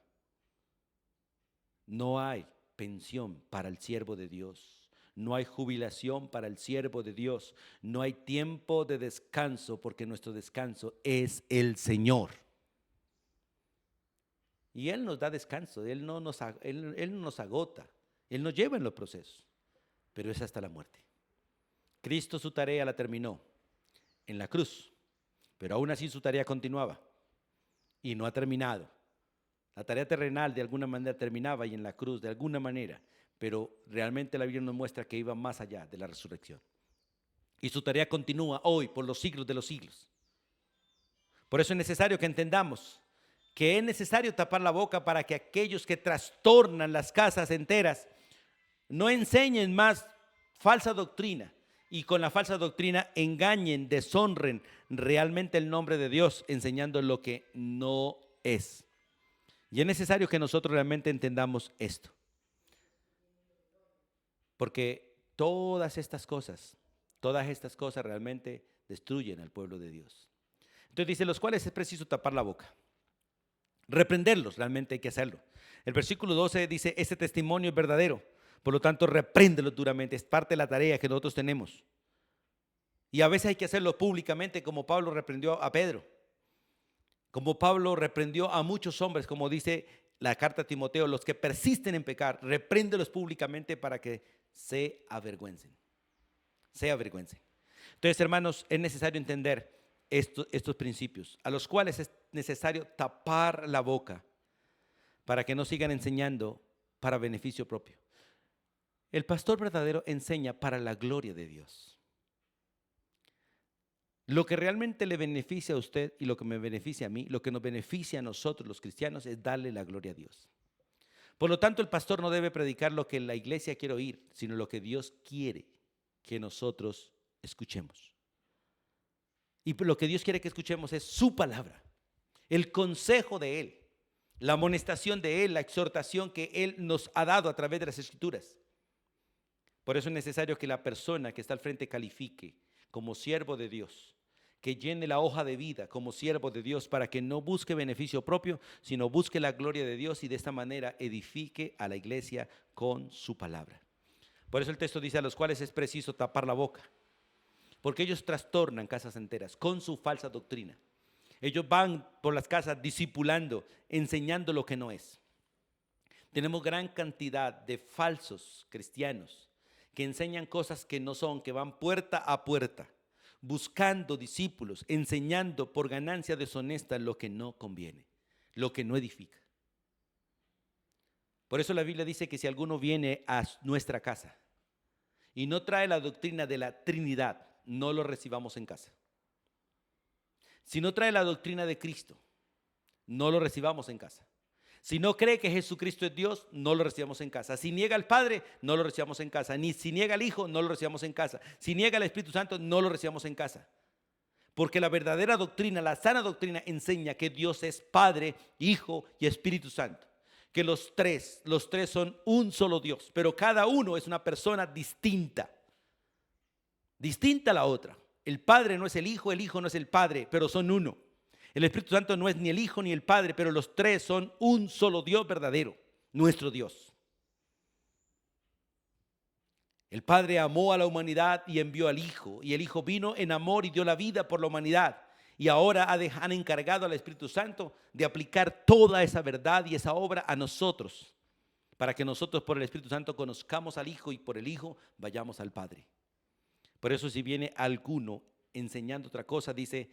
No hay pensión para el siervo de Dios. No hay jubilación para el siervo de Dios. No hay tiempo de descanso porque nuestro descanso es el Señor. Y Él nos da descanso, Él no nos agota, Él nos lleva en los procesos, pero es hasta la muerte. Cristo su tarea la terminó en la cruz, pero aún así su tarea continuaba y no ha terminado. La tarea terrenal de alguna manera terminaba y en la cruz de alguna manera, pero realmente la Biblia nos muestra que iba más allá de la resurrección. Y su tarea continúa hoy por los siglos de los siglos. Por eso es necesario que entendamos que es necesario tapar la boca para que aquellos que trastornan las casas enteras no enseñen más falsa doctrina y con la falsa doctrina engañen, deshonren realmente el nombre de Dios enseñando lo que no es. Y es necesario que nosotros realmente entendamos esto. Porque todas estas cosas realmente destruyen al pueblo de Dios. Entonces dice, los cuales es preciso tapar la boca. Reprenderlos, realmente hay que hacerlo. El versículo 12 dice, este testimonio es verdadero, por lo tanto repréndelos duramente, es parte de la tarea que nosotros tenemos. Y a veces hay que hacerlo públicamente, como Pablo reprendió a Pedro, como Pablo reprendió a muchos hombres, como dice la carta a Timoteo, los que persisten en pecar, repréndelos públicamente para que se avergüencen. Entonces, hermanos, es necesario entender estos principios, a los cuales es necesario tapar la boca para que no sigan enseñando para beneficio propio. El pastor verdadero enseña para la gloria de Dios. Lo que realmente le beneficia a usted y lo que me beneficia a mí, lo que nos beneficia a nosotros los cristianos es darle la gloria a Dios. Por lo tanto, el pastor no debe predicar lo que la iglesia quiere oír, sino lo que Dios quiere que nosotros escuchemos. Y lo que Dios quiere que escuchemos es su palabra, el consejo de Él, la amonestación de Él, la exhortación que Él nos ha dado a través de las Escrituras. Por eso es necesario que la persona que está al frente califique como siervo de Dios, que llene la hoja de vida como siervo de Dios para que no busque beneficio propio, sino busque la gloria de Dios y de esta manera edifique a la iglesia con su palabra. Por eso el texto dice, a los cuales es preciso tapar la boca, porque ellos trastornan casas enteras con su falsa doctrina. Ellos van por las casas discipulando, enseñando lo que no es. Tenemos gran cantidad de falsos cristianos que enseñan cosas que no son, que van puerta a puerta, buscando discípulos, enseñando por ganancia deshonesta lo que no conviene, lo que no edifica. Por eso la Biblia dice que si alguno viene a nuestra casa y no trae la doctrina de la Trinidad, no lo recibamos en casa. Si no trae la doctrina de Cristo, no lo recibamos en casa. Si no cree que Jesucristo es Dios, no lo recibamos en casa. Si niega al Padre, no lo recibamos en casa. Ni si niega al Hijo, no lo recibamos en casa. Si niega al Espíritu Santo, no lo recibamos en casa. Porque la verdadera doctrina, la sana doctrina, enseña que Dios es Padre, Hijo y Espíritu Santo. Que los tres son un solo Dios, pero cada uno es una persona distinta. Distinta a la otra. El Padre no es el Hijo no es el Padre, pero son uno. El Espíritu Santo no es ni el Hijo ni el Padre, pero los tres son un solo Dios verdadero, nuestro Dios. El Padre amó a la humanidad y envió al Hijo, y el Hijo vino en amor y dio la vida por la humanidad. Y ahora han encargado al Espíritu Santo de aplicar toda esa verdad y esa obra a nosotros, para que nosotros por el Espíritu Santo conozcamos al Hijo y por el Hijo vayamos al Padre. Por eso si viene alguno enseñando otra cosa, dice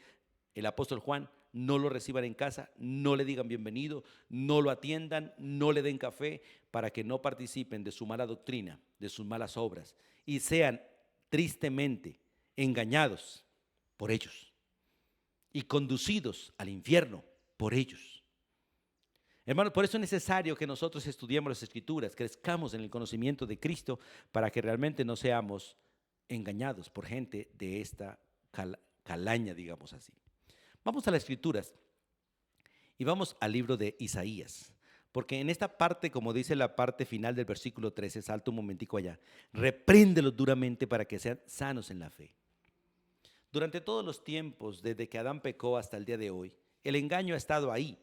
el apóstol Juan, no lo reciban en casa, no le digan bienvenido, no lo atiendan, no le den café, para que no participen de su mala doctrina, de sus malas obras, y sean tristemente engañados por ellos y conducidos al infierno por ellos. Hermanos, por eso es necesario que nosotros estudiemos las Escrituras, crezcamos en el conocimiento de Cristo, para que realmente no seamos engañados por gente de esta calaña, digamos así. Vamos a las Escrituras y vamos al libro de Isaías, porque en esta parte, como dice la parte final del versículo 13, salto un momentico allá, repréndelos duramente para que sean sanos en la fe. Durante todos los tiempos, desde que Adán pecó hasta el día de hoy, el engaño ha estado ahí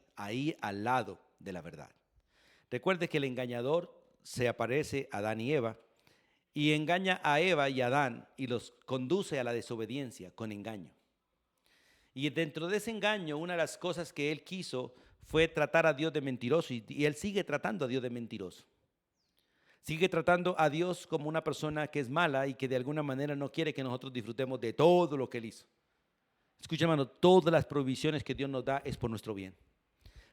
al lado de la verdad. Recuerde que el engañador se aparece a Adán y Eva y engaña a Eva y a Adán y los conduce a la desobediencia con engaño. Y dentro de ese engaño, una de las cosas que él quiso fue tratar a Dios de mentiroso, y él sigue tratando a Dios de mentiroso. Sigue tratando a Dios como una persona que es mala y que de alguna manera no quiere que nosotros disfrutemos de todo lo que él hizo. Escucha, hermano, todas las provisiones que Dios nos da es por nuestro bien.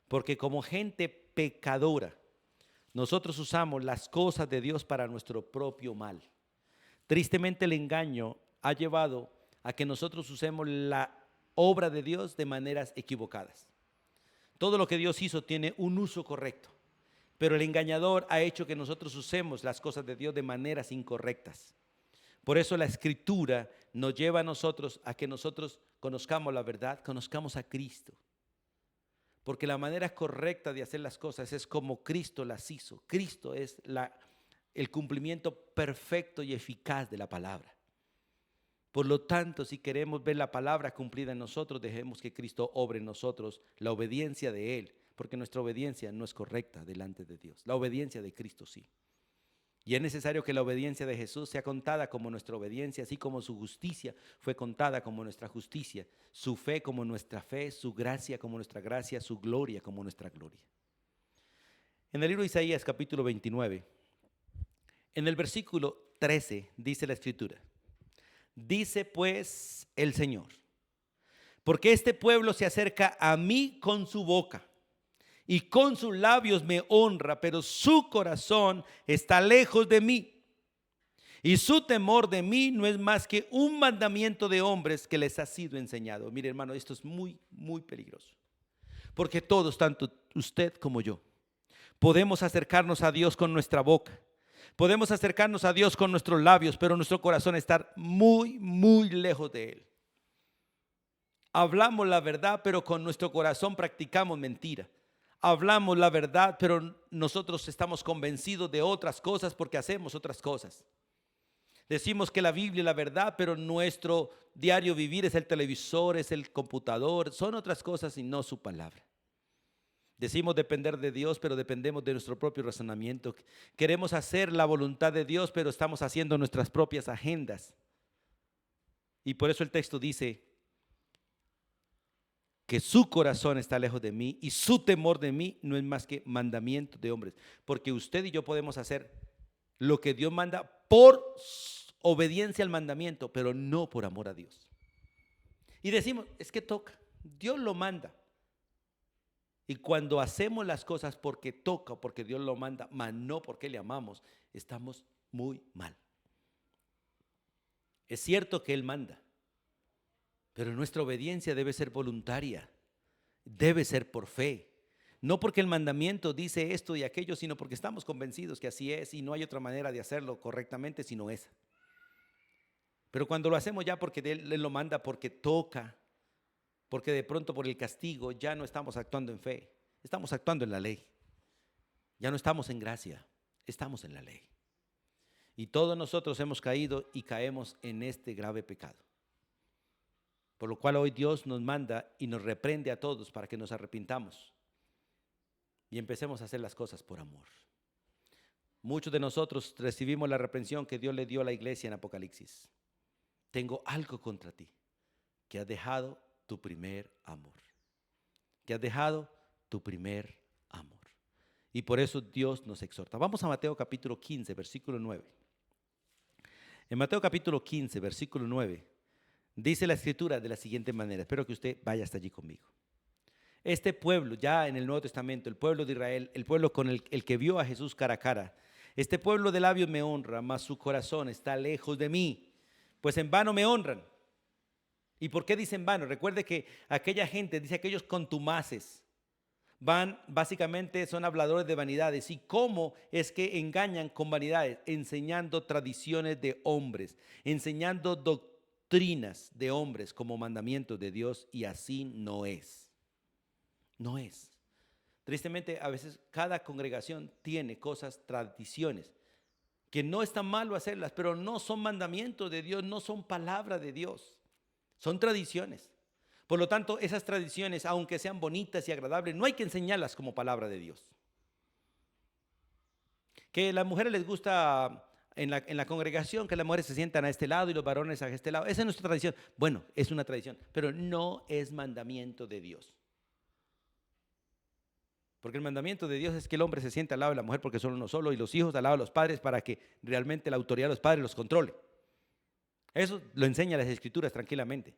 Porque como gente pecadora, nosotros usamos las cosas de Dios para nuestro propio mal. Tristemente el engaño ha llevado a que nosotros usemos la obra de Dios de maneras equivocadas. Todo lo que Dios hizo tiene un uso correcto, pero el engañador ha hecho que nosotros usemos las cosas de Dios de maneras incorrectas. Por eso la Escritura nos lleva a nosotros a que nosotros conozcamos la verdad, conozcamos a Cristo. Porque la manera correcta de hacer las cosas es como Cristo las hizo. Cristo es el cumplimiento perfecto y eficaz de la palabra. Por lo tanto, si queremos ver la palabra cumplida en nosotros, dejemos que Cristo obre en nosotros la obediencia de Él, porque nuestra obediencia no es correcta delante de Dios. La obediencia de Cristo sí. Y es necesario que la obediencia de Jesús sea contada como nuestra obediencia, así como su justicia fue contada como nuestra justicia, su fe como nuestra fe, su gracia como nuestra gracia, su gloria como nuestra gloria. En el libro de Isaías capítulo 29, en el versículo 13 dice la Escritura: dice pues el Señor, porque este pueblo se acerca a mí con su boca y con sus labios me honra, pero su corazón está lejos de mí. Y su temor de mí no es más que un mandamiento de hombres que les ha sido enseñado. Mire, hermano, esto es muy, muy peligroso. Porque todos, tanto usted como yo, podemos acercarnos a Dios con nuestra boca. Podemos acercarnos a Dios con nuestros labios, pero nuestro corazón está muy, muy lejos de Él. Hablamos la verdad, pero con nuestro corazón practicamos mentira. Hablamos la verdad, pero nosotros estamos convencidos de otras cosas porque hacemos otras cosas. Decimos que la Biblia es la verdad, pero nuestro diario vivir es el televisor, es el computador, son otras cosas y no su palabra. Decimos depender de Dios, pero dependemos de nuestro propio razonamiento. Queremos hacer la voluntad de Dios, pero estamos haciendo nuestras propias agendas. Y por eso el texto dice: que su corazón está lejos de mí y su temor de mí no es más que mandamiento de hombres. Porque usted y yo podemos hacer lo que Dios manda por obediencia al mandamiento, pero no por amor a Dios. Y decimos, es que toca, Dios lo manda. Y cuando hacemos las cosas porque toca, porque Dios lo manda, mas no porque le amamos, estamos muy mal. Es cierto que Él manda, pero nuestra obediencia debe ser voluntaria, debe ser por fe. No porque el mandamiento dice esto y aquello, sino porque estamos convencidos que así es y no hay otra manera de hacerlo correctamente sino esa. Pero cuando lo hacemos ya porque Él lo manda, porque toca, porque de pronto por el castigo ya no estamos actuando en fe, estamos actuando en la ley. Ya no estamos en gracia, estamos en la ley. Y todos nosotros hemos caído y caemos en este grave pecado. Por lo cual hoy Dios nos manda y nos reprende a todos para que nos arrepintamos y empecemos a hacer las cosas por amor. Muchos de nosotros recibimos la reprensión que Dios le dio a la iglesia en Apocalipsis. Tengo algo contra ti, que has dejado tu primer amor. Que has dejado tu primer amor. Y por eso Dios nos exhorta. Vamos a Mateo capítulo 15, versículo 9. En Mateo capítulo 15, versículo 9, dice la escritura de la siguiente manera. Espero que usted vaya hasta allí conmigo. Este pueblo, ya en el Nuevo Testamento, el pueblo de Israel, el pueblo con el que vio a Jesús cara a cara, este pueblo de labios me honra, mas su corazón está lejos de mí, pues en vano me honran. ¿Y por qué dice en vano? Recuerde que aquella gente, dice aquellos contumaces, básicamente son habladores de vanidades. ¿Y cómo es que engañan con vanidades? Enseñando tradiciones de hombres, enseñando doctrinas de hombres como mandamientos de Dios, y así no es. No es. Tristemente, a veces cada congregación tiene cosas, tradiciones, que no está malo hacerlas, pero no son mandamientos de Dios, no son palabra de Dios, son tradiciones. Por lo tanto, esas tradiciones, aunque sean bonitas y agradables, no hay que enseñarlas como palabra de Dios. Que a las mujeres les gusta en la congregación que las mujeres se sientan a este lado y los varones a este lado, esa es nuestra tradición. Bueno, es una tradición, pero no es mandamiento de Dios. Porque el mandamiento de Dios es que el hombre se siente al lado de la mujer porque son uno solo, y los hijos al lado de los padres para que realmente la autoridad de los padres los controle. Eso lo enseñan las escrituras tranquilamente.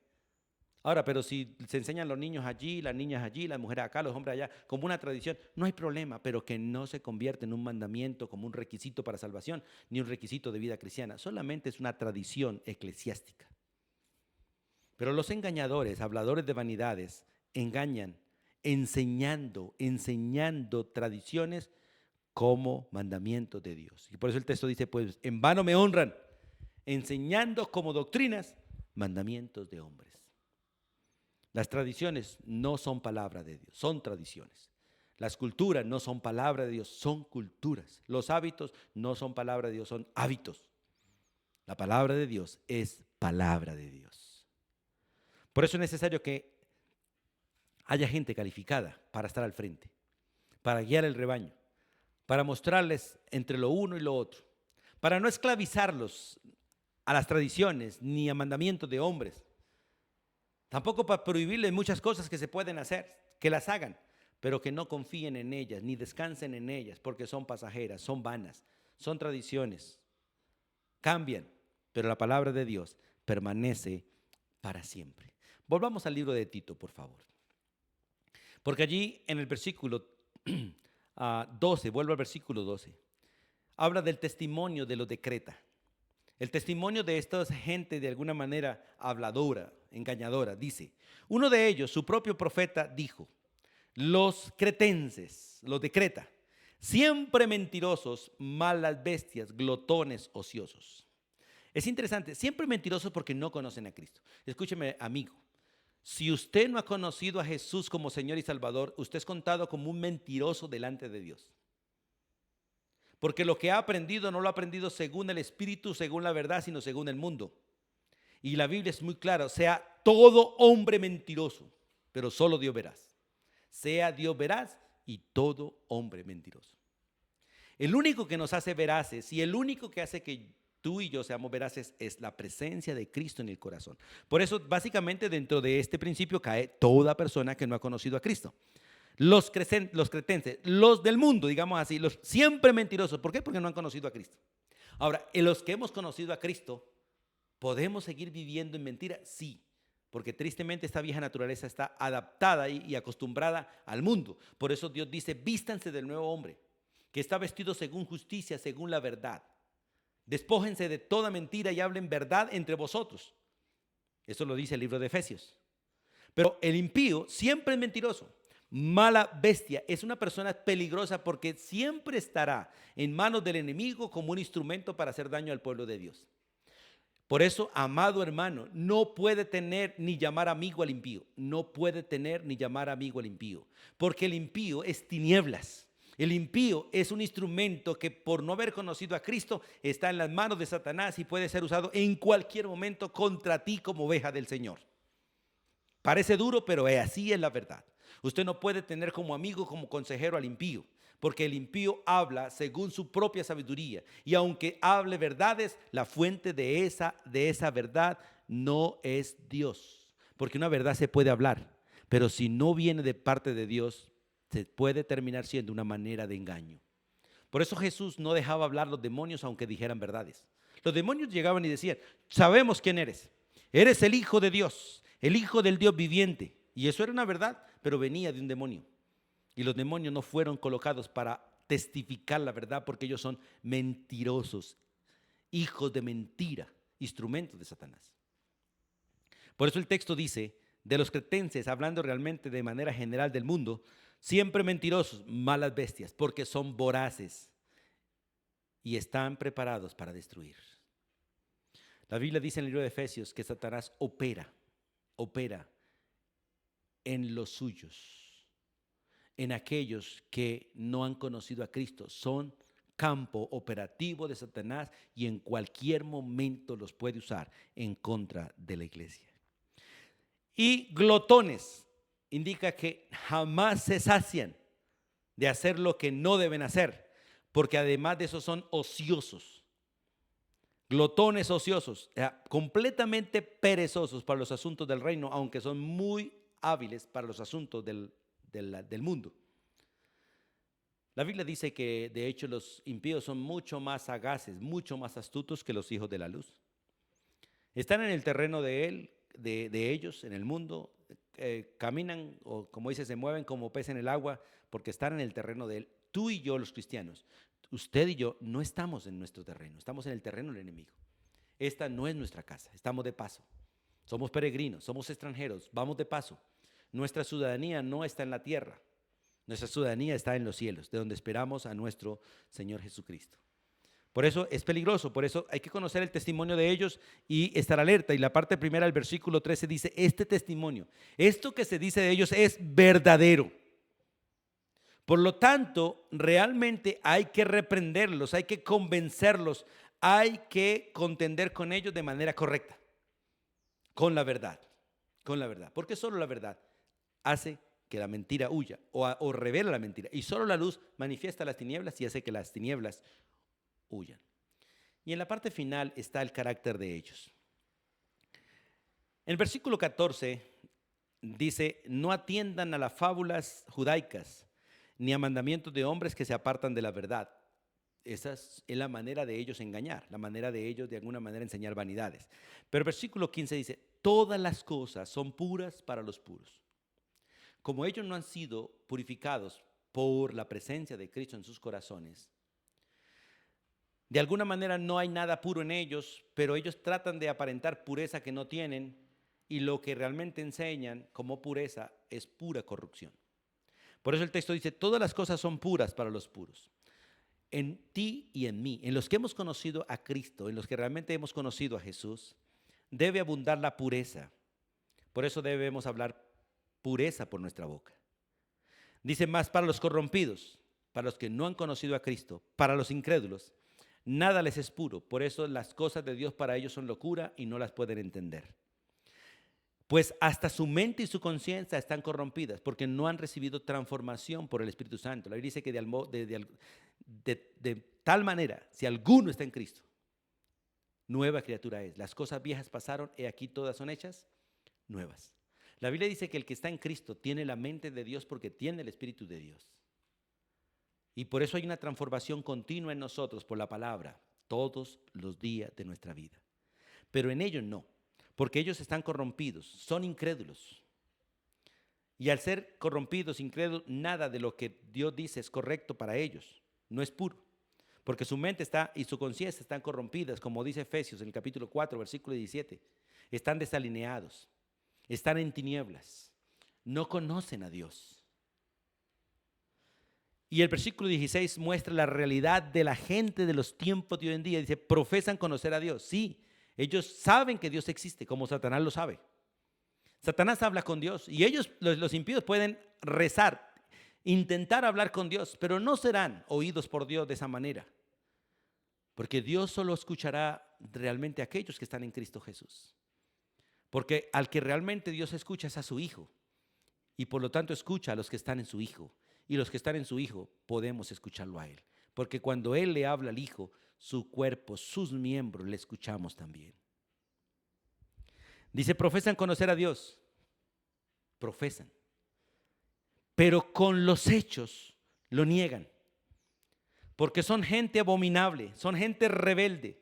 Ahora, pero si se enseñan los niños allí, las niñas allí, las mujeres acá, los hombres allá, como una tradición, no hay problema, pero que no se convierte en un mandamiento como un requisito para salvación, ni un requisito de vida cristiana. Solamente es una tradición eclesiástica. Pero los engañadores, habladores de vanidades, engañan enseñando tradiciones como mandamientos de Dios. Y por eso el texto dice, pues en vano me honran, enseñando como doctrinas mandamientos de hombres. Las tradiciones no son palabra de Dios, son tradiciones. Las culturas no son palabra de Dios, son culturas. Los hábitos no son palabra de Dios, son hábitos. La palabra de Dios es palabra de Dios. Por eso es necesario que haya gente calificada para estar al frente, para guiar el rebaño, para mostrarles entre lo uno y lo otro, para no esclavizarlos a las tradiciones ni a mandamientos de hombres. Tampoco para prohibirles muchas cosas que se pueden hacer, que las hagan, pero que no confíen en ellas, ni descansen en ellas, porque son pasajeras, son vanas, son tradiciones. Cambian, pero la palabra de Dios permanece para siempre. Volvamos al libro de Tito, por favor. Porque allí en el versículo 12, vuelvo al versículo 12, habla del testimonio de los de Creta. El testimonio de esta gente de alguna manera habladora, engañadora, dice, uno de ellos, su propio profeta, dijo, los cretenses, los de Creta, siempre mentirosos, malas bestias, glotones, ociosos. Es interesante, siempre mentirosos porque no conocen a Cristo. Escúcheme, amigo, si usted no ha conocido a Jesús como Señor y Salvador, usted es contado como un mentiroso delante de Dios. Porque lo que ha aprendido no lo ha aprendido según el Espíritu, según la verdad, sino según el mundo. Y la Biblia es muy clara, sea todo hombre mentiroso, pero solo Dios veraz. Sea Dios veraz y todo hombre mentiroso. El único que nos hace veraces y el único que hace que tú y yo seamos veraces es la presencia de Cristo en el corazón. Por eso, básicamente, dentro de este principio cae toda persona que no ha conocido a Cristo. Los cretenses, los del mundo, digamos así, los siempre mentirosos. ¿Por qué? Porque no han conocido a Cristo. Ahora, en los que hemos conocido a Cristo, ¿podemos seguir viviendo en mentira? Sí, porque tristemente esta vieja naturaleza está adaptada y acostumbrada al mundo. Por eso Dios dice, vístanse del nuevo hombre, que está vestido según justicia, según la verdad. Despójense de toda mentira y hablen verdad entre vosotros. Eso lo dice el libro de Efesios. Pero el impío siempre es mentiroso. Mala bestia, es una persona peligrosa porque siempre estará en manos del enemigo como un instrumento para hacer daño al pueblo de Dios. Por eso, amado hermano, no puede tener ni llamar amigo al impío. No puede tener ni llamar amigo al impío. Porque el impío es tinieblas. El impío es un instrumento que por no haber conocido a Cristo está en las manos de Satanás y puede ser usado en cualquier momento contra ti como oveja del Señor. Parece duro, pero así es la verdad. Usted no puede tener como amigo, como consejero al impío, porque el impío habla según su propia sabiduría. Y aunque hable verdades, la fuente de esa verdad no es Dios. Porque una verdad se puede hablar, pero si no viene de parte de Dios, se puede terminar siendo una manera de engaño. Por eso Jesús no dejaba hablar los demonios aunque dijeran verdades. Los demonios llegaban y decían, sabemos quién eres. Eres el Hijo de Dios, el Hijo del Dios viviente. Y eso era una verdad, pero venía de un demonio. Y los demonios no fueron colocados para testificar la verdad porque ellos son mentirosos, hijos de mentira, instrumentos de Satanás. Por eso el texto dice, de los cretenses, hablando realmente de manera general del mundo, siempre mentirosos, malas bestias, porque son voraces y están preparados para destruir. La Biblia dice en el libro de Efesios que Satanás opera en los suyos, en aquellos que no han conocido a Cristo. Son campo operativo de Satanás y en cualquier momento los puede usar en contra de la iglesia. Y glotones indica que jamás se sacian de hacer lo que no deben hacer, porque además de eso son ociosos. Glotones ociosos, completamente perezosos para los asuntos del reino, aunque son muy hábiles para los asuntos del mundo. La Biblia dice que de hecho los impíos son mucho más sagaces, mucho más astutos que los hijos de la luz. Están en el terreno de ellos, en el mundo, caminan o como dice, se mueven como pez en el agua porque están en el terreno de él. Tú y yo, los cristianos, usted y yo no estamos en nuestro terreno, estamos en el terreno del enemigo. Esta no es nuestra casa, estamos de paso. Somos peregrinos, somos extranjeros, vamos de paso. Nuestra ciudadanía no está en la tierra, nuestra ciudadanía está en los cielos, de donde esperamos a nuestro Señor Jesucristo. Por eso es peligroso, por eso hay que conocer el testimonio de ellos y estar alerta. Y la parte primera del versículo 13 dice, este testimonio, esto que se dice de ellos es verdadero. Por lo tanto, realmente hay que reprenderlos, hay que convencerlos, hay que contender con ellos de manera correcta, con la verdad, porque solo la verdad hace que la mentira huya o revela la mentira. Y solo la luz manifiesta las tinieblas y hace que las tinieblas huyan. Y en la parte final está el carácter de ellos. En el versículo 14 dice, no atiendan a las fábulas judaicas, ni a mandamientos de hombres que se apartan de la verdad. Esa es la manera de ellos engañar, la manera de ellos de alguna manera enseñar vanidades. Pero el versículo 15 dice, todas las cosas son puras para los puros. Como ellos no han sido purificados por la presencia de Cristo en sus corazones, de alguna manera no hay nada puro en ellos, pero ellos tratan de aparentar pureza que no tienen y lo que realmente enseñan como pureza es pura corrupción. Por eso el texto dice, todas las cosas son puras para los puros. En ti y en mí, en los que hemos conocido a Cristo, en los que realmente hemos conocido a Jesús, debe abundar la pureza. Por eso debemos hablar pureza por nuestra boca. Dice más para los corrompidos, para los que no han conocido a Cristo, para los incrédulos, nada les es puro. Por eso las cosas de Dios para ellos son locura y no las pueden entender. Pues hasta su mente y su conciencia están corrompidas porque no han recibido transformación por el Espíritu Santo. La Biblia dice que de tal manera, si alguno está en Cristo, nueva criatura es. Las cosas viejas pasaron, y aquí todas son hechas nuevas. La Biblia dice que el que está en Cristo tiene la mente de Dios porque tiene el Espíritu de Dios. Y por eso hay una transformación continua en nosotros por la palabra todos los días de nuestra vida. Pero en ellos no, porque ellos están corrompidos, son incrédulos. Y al ser corrompidos, incrédulos, nada de lo que Dios dice es correcto para ellos, no es puro. Porque su mente está y su conciencia están corrompidas, como dice Efesios en el capítulo 4, versículo 17. Están desalineados, están en tinieblas, no conocen a Dios. Y el versículo 16 muestra la realidad de la gente de los tiempos de hoy en día. Dice, profesan conocer a Dios. Sí, ellos saben que Dios existe, como Satanás lo sabe. Satanás habla con Dios y ellos, los impíos, pueden rezar, intentar hablar con Dios, pero no serán oídos por Dios de esa manera. Porque Dios solo escuchará realmente a aquellos que están en Cristo Jesús. Porque al que realmente Dios escucha es a su Hijo. Y por lo tanto escucha a los que están en su Hijo. Y los que están en su Hijo podemos escucharlo a Él. Porque cuando Él le habla al Hijo, su cuerpo, sus miembros le escuchamos también. Dice, profesan conocer a Dios. Profesan. Pero con los hechos lo niegan. Porque son gente abominable, son gente rebelde,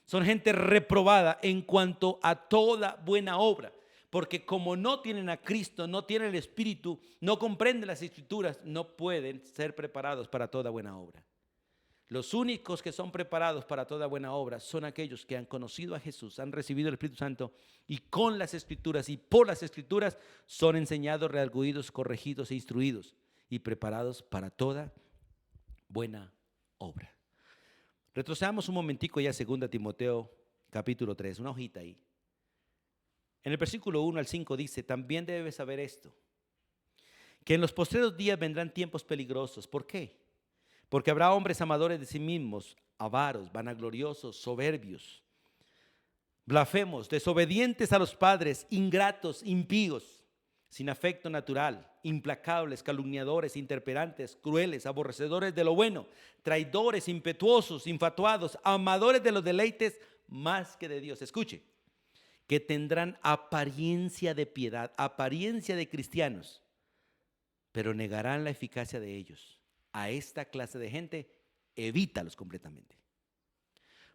son gente reprobada en cuanto a toda buena obra. Porque como no tienen a Cristo, no tienen el Espíritu, no comprenden las Escrituras, no pueden ser preparados para toda buena obra. Los únicos que son preparados para toda buena obra son aquellos que han conocido a Jesús, han recibido el Espíritu Santo y con las Escrituras y por las Escrituras son enseñados, redarguidos, corregidos e instruidos y preparados para toda buena obra. Retrocedamos un momentico ya a 2 Timoteo capítulo 3, una hojita ahí. En el versículo 1 al 5 dice, también debes saber esto, que en los postreros días vendrán tiempos peligrosos. ¿Por qué? Porque habrá hombres amadores de sí mismos, avaros, vanagloriosos, soberbios, blasfemos, desobedientes a los padres, ingratos, impíos, sin afecto natural, implacables, calumniadores, intemperantes, crueles, aborrecedores de lo bueno, traidores, impetuosos, infatuados, amadores de los deleites más que de Dios. Escuche, que tendrán apariencia de piedad, apariencia de cristianos, pero negarán la eficacia de ellos. A esta clase de gente, evítalos completamente.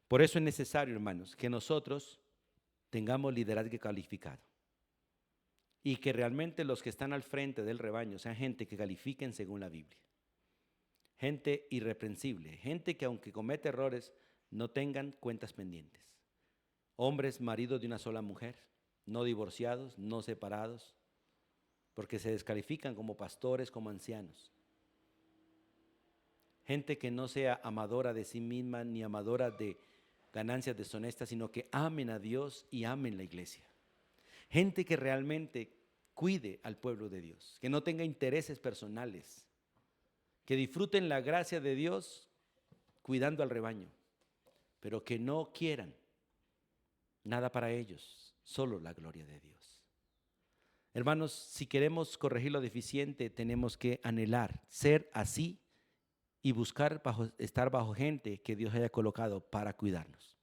Por eso es necesario, hermanos, que nosotros tengamos liderazgo calificado y que realmente los que están al frente del rebaño sean gente que califiquen según la Biblia. Gente irreprensible, gente que aunque comete errores, no tengan cuentas pendientes. Hombres, maridos de una sola mujer, no divorciados, no separados, porque se descalifican como pastores, como ancianos. Gente que no sea amadora de sí misma ni amadora de ganancias deshonestas, sino que amen a Dios y amen la iglesia. Gente que realmente cuide al pueblo de Dios, que no tenga intereses personales, que disfruten la gracia de Dios cuidando al rebaño, pero que no quieran nada para ellos, solo la gloria de Dios. Hermanos, si queremos corregir lo deficiente, tenemos que anhelar ser así y buscar estar bajo gente que Dios haya colocado para cuidarnos.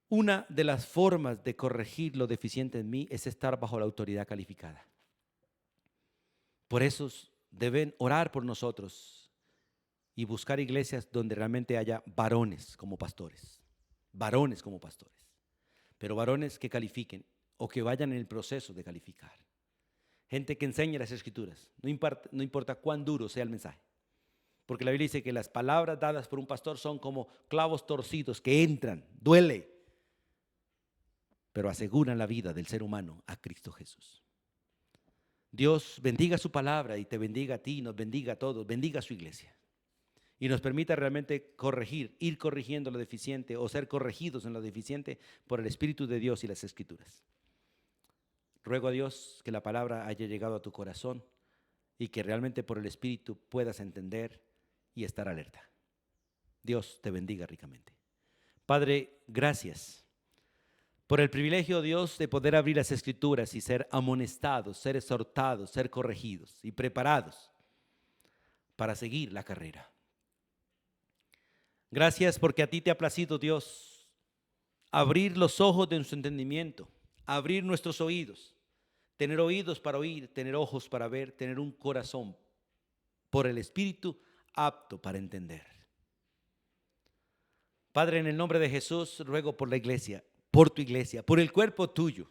Una de las formas de corregir lo deficiente en mí es estar bajo la autoridad calificada. Por eso deben orar por nosotros y buscar iglesias donde realmente haya varones como pastores. Varones como pastores. Pero varones que califiquen o que vayan en el proceso de calificar. Gente que enseñe las Escrituras, no importa cuán duro sea el mensaje. Porque la Biblia dice que las palabras dadas por un pastor son como clavos torcidos que entran, duele, pero aseguran la vida del ser humano a Cristo Jesús. Dios bendiga su palabra y te bendiga a ti, nos bendiga a todos, bendiga a su iglesia. Y nos permita realmente corregir, ir corrigiendo lo deficiente o ser corregidos en lo deficiente por el Espíritu de Dios y las Escrituras. Ruego a Dios que la palabra haya llegado a tu corazón y que realmente por el Espíritu puedas entender y estar alerta. Dios te bendiga ricamente. Padre, gracias por el privilegio, Dios, de poder abrir las Escrituras y ser amonestados, ser exhortados, ser corregidos y preparados para seguir la carrera. Gracias porque a ti te ha placido, Dios, abrir los ojos de nuestro entendimiento, abrir nuestros oídos, tener oídos para oír, tener ojos para ver, tener un corazón por el Espíritu apto para entender. Padre, en el nombre de Jesús, ruego por la iglesia, por tu iglesia, por el cuerpo tuyo,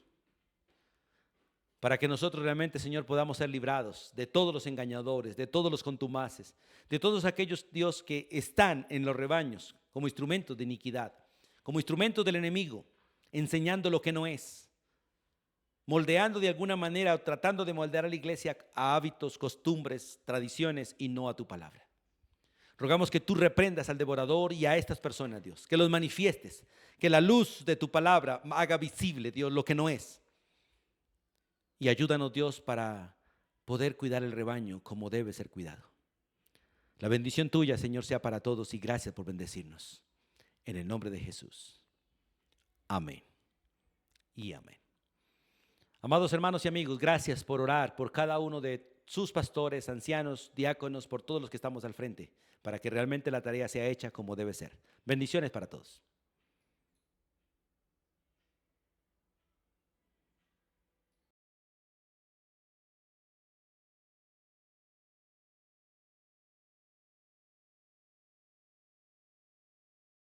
para que nosotros realmente, Señor, podamos ser librados de todos los engañadores, de todos los contumaces, de todos aquellos, Dios, que están en los rebaños como instrumentos de iniquidad, como instrumentos del enemigo, enseñando lo que no es, moldeando de alguna manera o tratando de moldear a la iglesia a hábitos, costumbres, tradiciones y no a tu palabra. Rogamos que tú reprendas al devorador y a estas personas, Dios, que los manifiestes, que la luz de tu palabra haga visible, Dios, lo que no es. Y ayúdanos, Dios, para poder cuidar el rebaño como debe ser cuidado. La bendición tuya, Señor, sea para todos y gracias por bendecirnos. En el nombre de Jesús. Amén y amén. Amados hermanos y amigos, gracias por orar por cada uno de sus pastores, ancianos, diáconos, por todos los que estamos al frente, para que realmente la tarea sea hecha como debe ser. Bendiciones para todos.